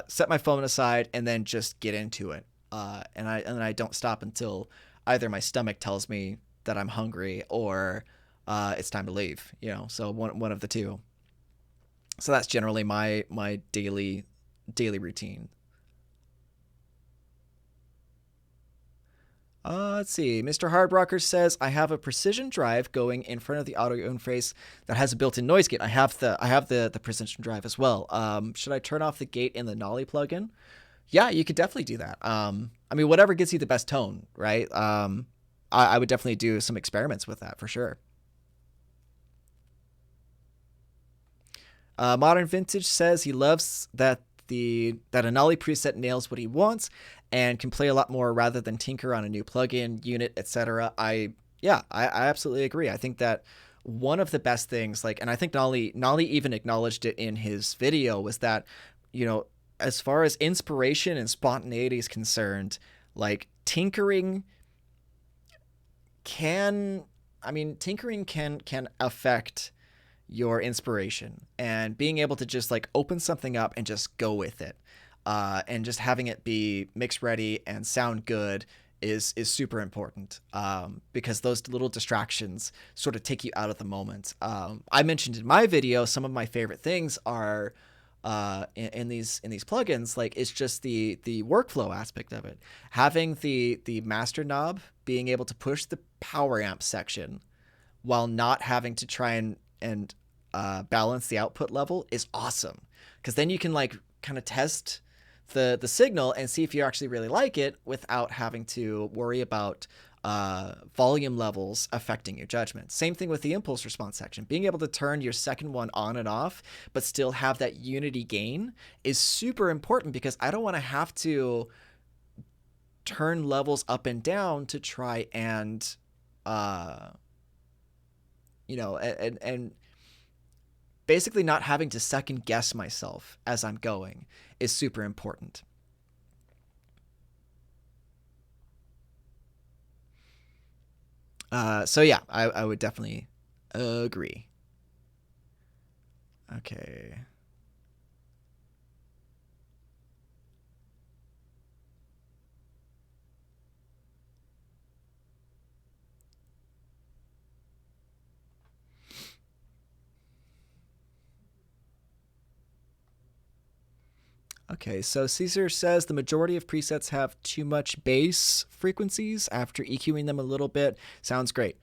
Set my phone aside and then just get into it. And I don't stop until either my stomach tells me that I'm hungry or it's time to leave. So one of the two. So that's generally my daily routine. Let's see. Mr. Hardrocker says, I have a precision drive going in front of the audio interface that has a built-in noise gate. I have the precision drive as well. Should I turn off the gate in the Nolly plugin? Yeah, you could definitely do that. I mean, whatever gets you the best tone, right? I would definitely do some experiments with that for sure. Modern Vintage says he loves that a Nolly preset nails what he wants and can play a lot more rather than tinker on a new plugin, unit, etc. I absolutely agree. I think that one of the best things, like, and I think Nolly even acknowledged it in his video, was that, you know, as far as inspiration and spontaneity is concerned, like tinkering can, tinkering can affect your inspiration, and being able to just like open something up and just go with it, and just having it be mix ready and sound good is super important, because those little distractions sort of take you out of the moment. I mentioned in my video some of my favorite things are, in these plugins, like it's just the workflow aspect of it, having the master knob being able to push the power amp section while not having to try and balance the output level is awesome, because then you can like kind of test the signal and see if you actually really like it without having to worry about volume levels affecting your judgment. Same thing with the impulse response section. Being able to turn your second one on and off, but still have that unity gain is super important, because I don't want to have to turn levels up and down to try and, uh, and basically not having to second guess myself as I'm going is super important. So yeah, I would definitely agree. Okay. Okay, so Caesar says the majority of presets have too much bass frequencies after EQing them a little bit. Sounds great.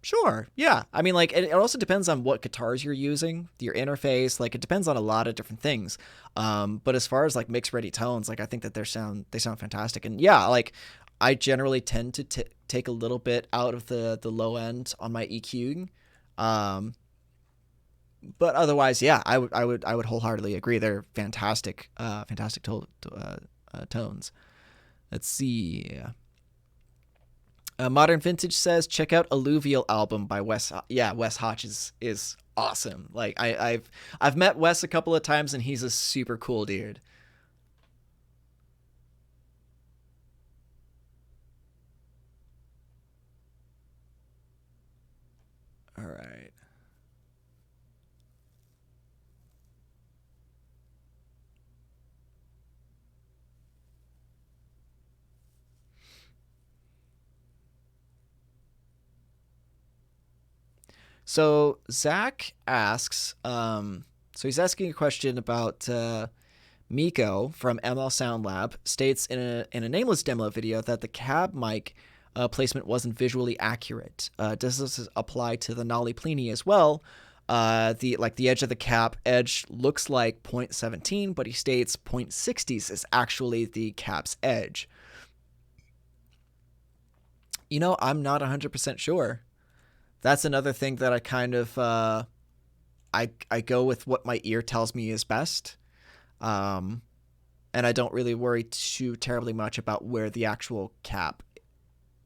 Sure, yeah. I mean, like, it also depends on what guitars you're using, your interface. Like, it depends on a lot of different things. But as far as like mix ready tones, like I think that they sound fantastic. And yeah, like I generally tend to take a little bit out of the low end on my EQing. Um, but otherwise, yeah, I would wholeheartedly agree. They're fantastic, tones. Let's see. Modern Vintage says check out Alluvial album by Wes. Yeah, Wes Hotch is awesome. Like I've met Wes a couple of times and he's a super cool dude. All right. So Zach asks, so he's asking a question about Miko from ML Sound Lab states in a nameless demo video that the cab mic placement wasn't visually accurate. Does this apply to the Nolly Plini as well? The edge of the cap edge looks like 0.17, but he states 0.60s is actually the cap's edge. I'm not 100% sure. That's another thing that I kind of I go with what my ear tells me is best. Um, and I don't really worry too terribly much about where the actual cap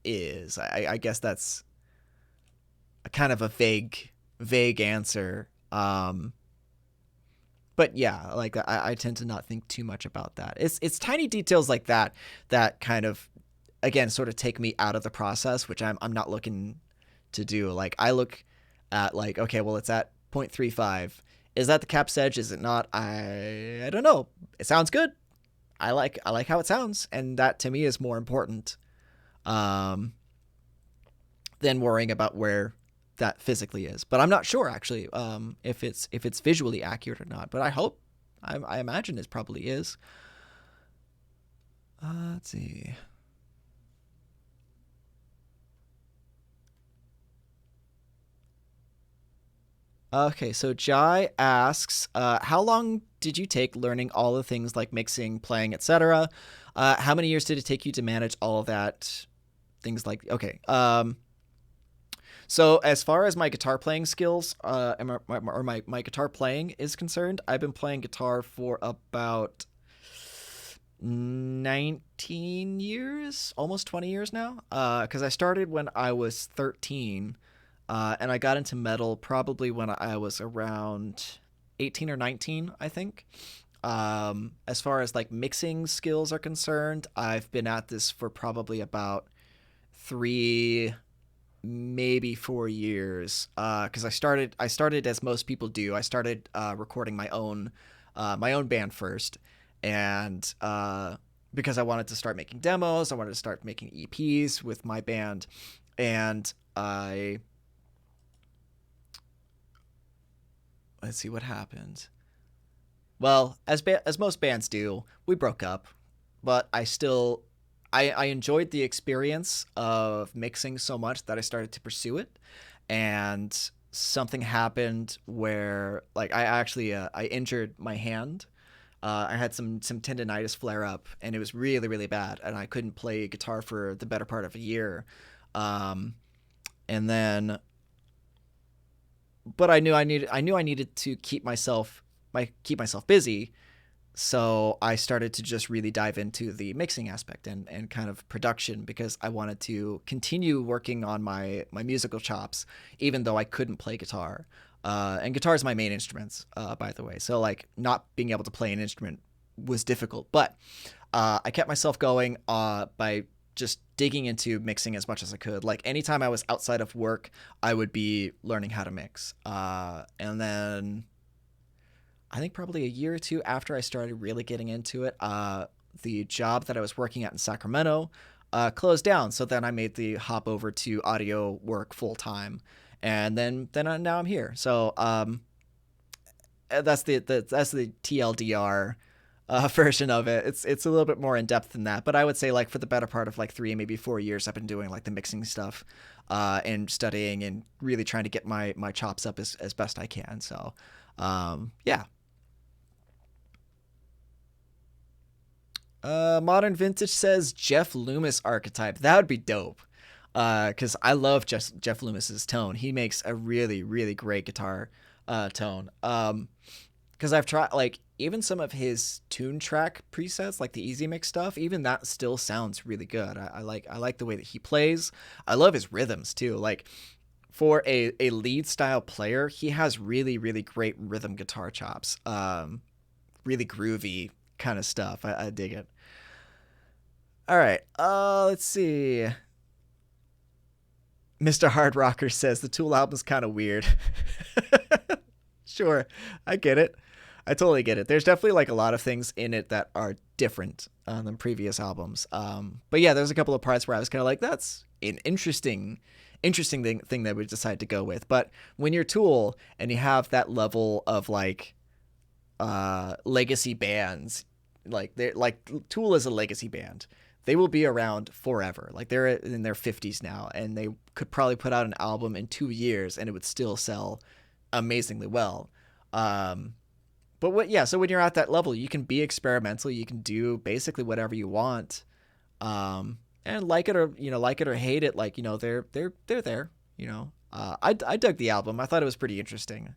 is. I guess that's a kind of a vague answer. But yeah, like I tend to not think too much about that. It's tiny details like that that kind of, again, sort of take me out of the process, which I'm not looking to do. Like I look at like, okay, well it's at 0.35. Is that the cap's edge? Is it not? I don't know. It sounds good. I like how it sounds, and that to me is more important, um, than worrying about where that physically is. But I'm not sure actually, if it's visually accurate or not. But I hope, I imagine it probably is. Let's see. Okay, so Jai asks, how long did you take learning all the things like mixing, playing, etc.? How many years did it take you to manage all of that? Things like okay. So as far as my guitar playing skills, or my guitar playing is concerned, I've been playing guitar for about 19 years, almost 20 years now. Because I started when I was 13, and I got into metal probably when I was around 18 or 19, I think. As far as like mixing skills are concerned, I've been at this for probably about 3, maybe 4 years. Because I started as most people do. I started recording my own band first, and because I wanted to start making demos, I wanted to start making EPs with my band, and I let's see what happened. Well, as most bands do, we broke up, but I enjoyed the experience of mixing so much that I started to pursue it, and something happened where like I injured my hand. I had some tendonitis flare up, and it was really really bad, and I couldn't play guitar for the better part of a year. Um, and then, but I knew I needed to keep myself busy, so I started to just really dive into the mixing aspect and kind of production because I wanted to continue working on my musical chops, even though I couldn't play guitar. And guitar is my main instrument, by the way. So like not being able to play an instrument was difficult, but I kept myself going by just digging into mixing as much as I could. Like anytime I was outside of work, I would be learning how to mix. And then I think probably a year or two after I started really getting into it, the job that I was working at in Sacramento closed down. So then I made the hop over to audio work full time, and now I'm here. So that's the TLDR version of it. It's a little bit more in depth than that, but I would say like for the better part of like 3, maybe 4 years, I've been doing like the mixing stuff, and studying and really trying to get my chops up as best I can. So yeah. Modern Vintage says Jeff Loomis archetype. That would be dope. Because I love Jeff Loomis's tone. He makes a really really great guitar tone. Because I've tried like even some of his tune track presets, like the Easy Mix stuff. Even that still sounds really good. I like the way that he plays. I love his rhythms too. Like for a lead style player, he has really really great rhythm guitar chops. Really groovy kind of stuff. I dig it. All right. Let's see. Mr. Hard Rocker says the Tool album's kind of weird. Sure, I get it. I totally get it. There's definitely like a lot of things in it that are different than previous albums. But yeah, there's a couple of parts where I was kind of like, that's an interesting thing that we decided to go with. But when you're Tool and you have that level of like legacy bands, like they're like Tool is a legacy band. They will be around forever. Like they're in their 50s now, and they could probably put out an album in 2 years and it would still sell amazingly well. Um, but what, yeah, so when you're at that level, you can be experimental. You can do basically whatever you want. And like it or hate it, like, they're there, I dug the album. I thought it was pretty interesting.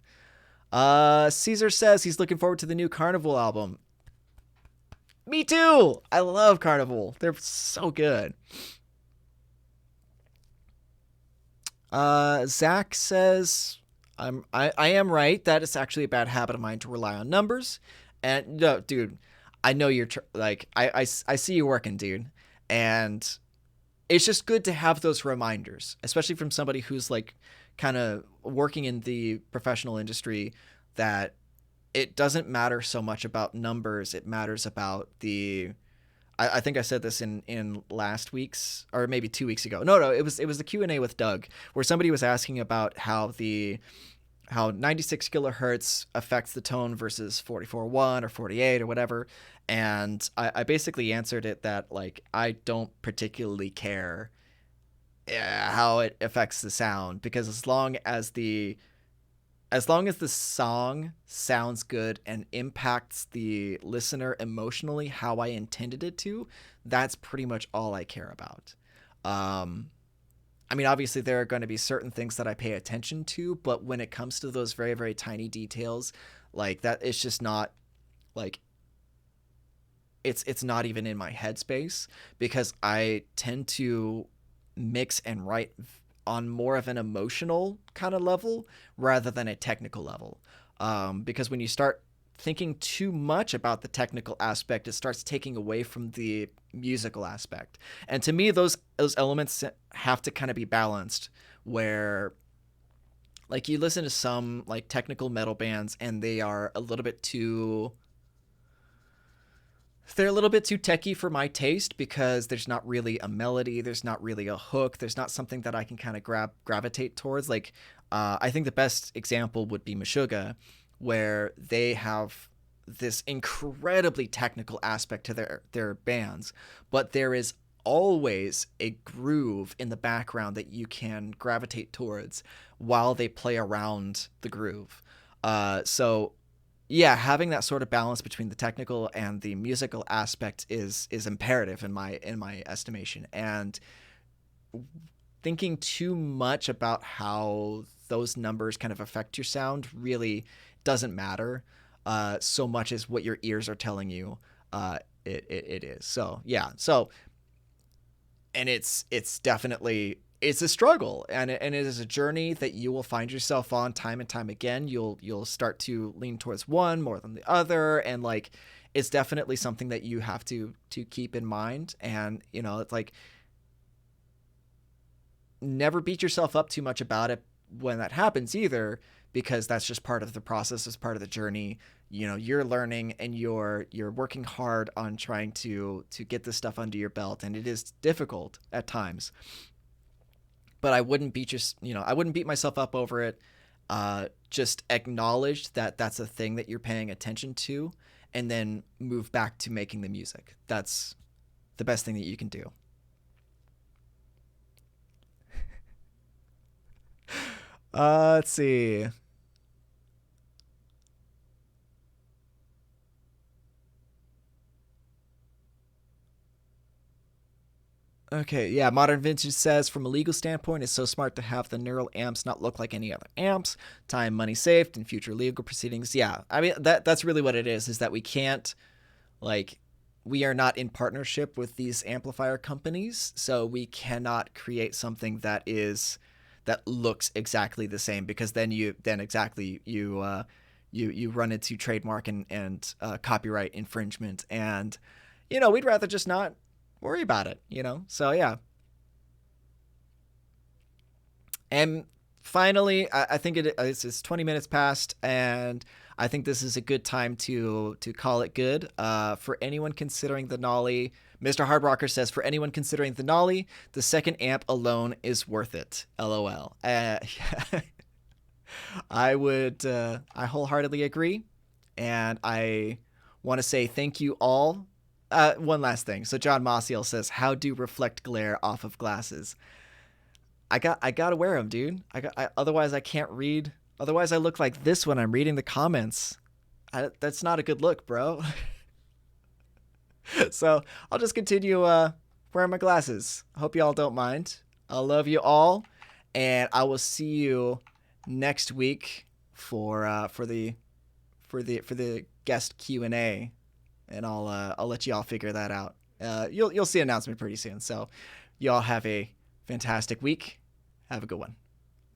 Caesar says he's looking forward to the new Carnival album. Me too. I love Carnival. They're so good. Zach says I am right that it's actually a bad habit of mine to rely on numbers. And no, dude, I know you're like I see you working, dude, and it's just good to have those reminders, especially from somebody who's like kind of working in the professional industry, that it doesn't matter so much about numbers. It matters about I think I said this in last week's, or maybe 2 weeks ago. No, it was the Q&A with Doug, where somebody was asking about how 96 kilohertz affects the tone versus 44.1 or 48 or whatever. And I basically answered it that like I don't particularly care how it affects the sound, because as long as as long as the song sounds good and impacts the listener emotionally how I intended it to, that's pretty much all I care about. Um, I mean, obviously, there are going to be certain things that I pay attention to, but when it comes to those very, very tiny details, like that, it's just not like it's not even in my headspace because I tend to mix and write on more of an emotional kind of level rather than a technical level. Because when you start thinking too much about the technical aspect, it starts taking away from the musical aspect. And to me, those elements have to kind of be balanced. Where like you listen to some like technical metal bands and they're a little bit too techy for my taste because there's not really a melody, there's not really a hook, there's not something that I can kind of gravitate towards. Like, I think the best example would be Meshuggah, where they have this incredibly technical aspect to their bands, but there is always a groove in the background that you can gravitate towards while they play around the groove. So yeah, having that sort of balance between the technical and the musical aspect is imperative in my estimation. And thinking too much about how those numbers kind of affect your sound really doesn't matter so much as what your ears are telling you it is. So yeah, so and it's definitely it's a struggle and it is a journey that you will find yourself on time and time again. You'll start to lean towards one more than the other, and like it's definitely something that you have to keep in mind. And you know, it's like never beat yourself up too much about it when that happens either, because that's just part of the process, it's part of the journey. You know, you're learning and you're working hard on trying to get this stuff under your belt, and it is difficult at times. But I wouldn't I wouldn't beat myself up over it. Just acknowledge that that's a thing that you're paying attention to, and then move back to making the music. That's the best thing that you can do. Let's see. Okay, yeah, Modern Vintage says from a legal standpoint, it's so smart to have the neural amps not look like any other amps. Time, money saved in future legal proceedings. Yeah, I mean that's really what it is that we can't like we are not in partnership with these amplifier companies, so we cannot create something that looks exactly the same, because then exactly you run into trademark and copyright infringement, and we'd rather just not worry about it. So yeah. And finally, I think it's 20 minutes past, and I think this is a good time to call it good. For anyone considering the Nolly, Mr. Hardrocker says, for anyone considering the Nolly, the second amp alone is worth it. LOL. I wholeheartedly agree, and I want to say thank you all. One last thing. So John Mossiel says, "How do reflect glare off of glasses?" I gotta wear them, dude. Otherwise I can't read. Otherwise I look like this when I'm reading the comments. That's not a good look, bro. So I'll just continue wearing my glasses. Hope you all don't mind. I love you all, and I will see you next week for the guest Q&A, and I'll let you all figure that out. You'll see an announcement pretty soon. So you all have a fantastic week. Have a good one.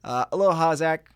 Aloha, Zach.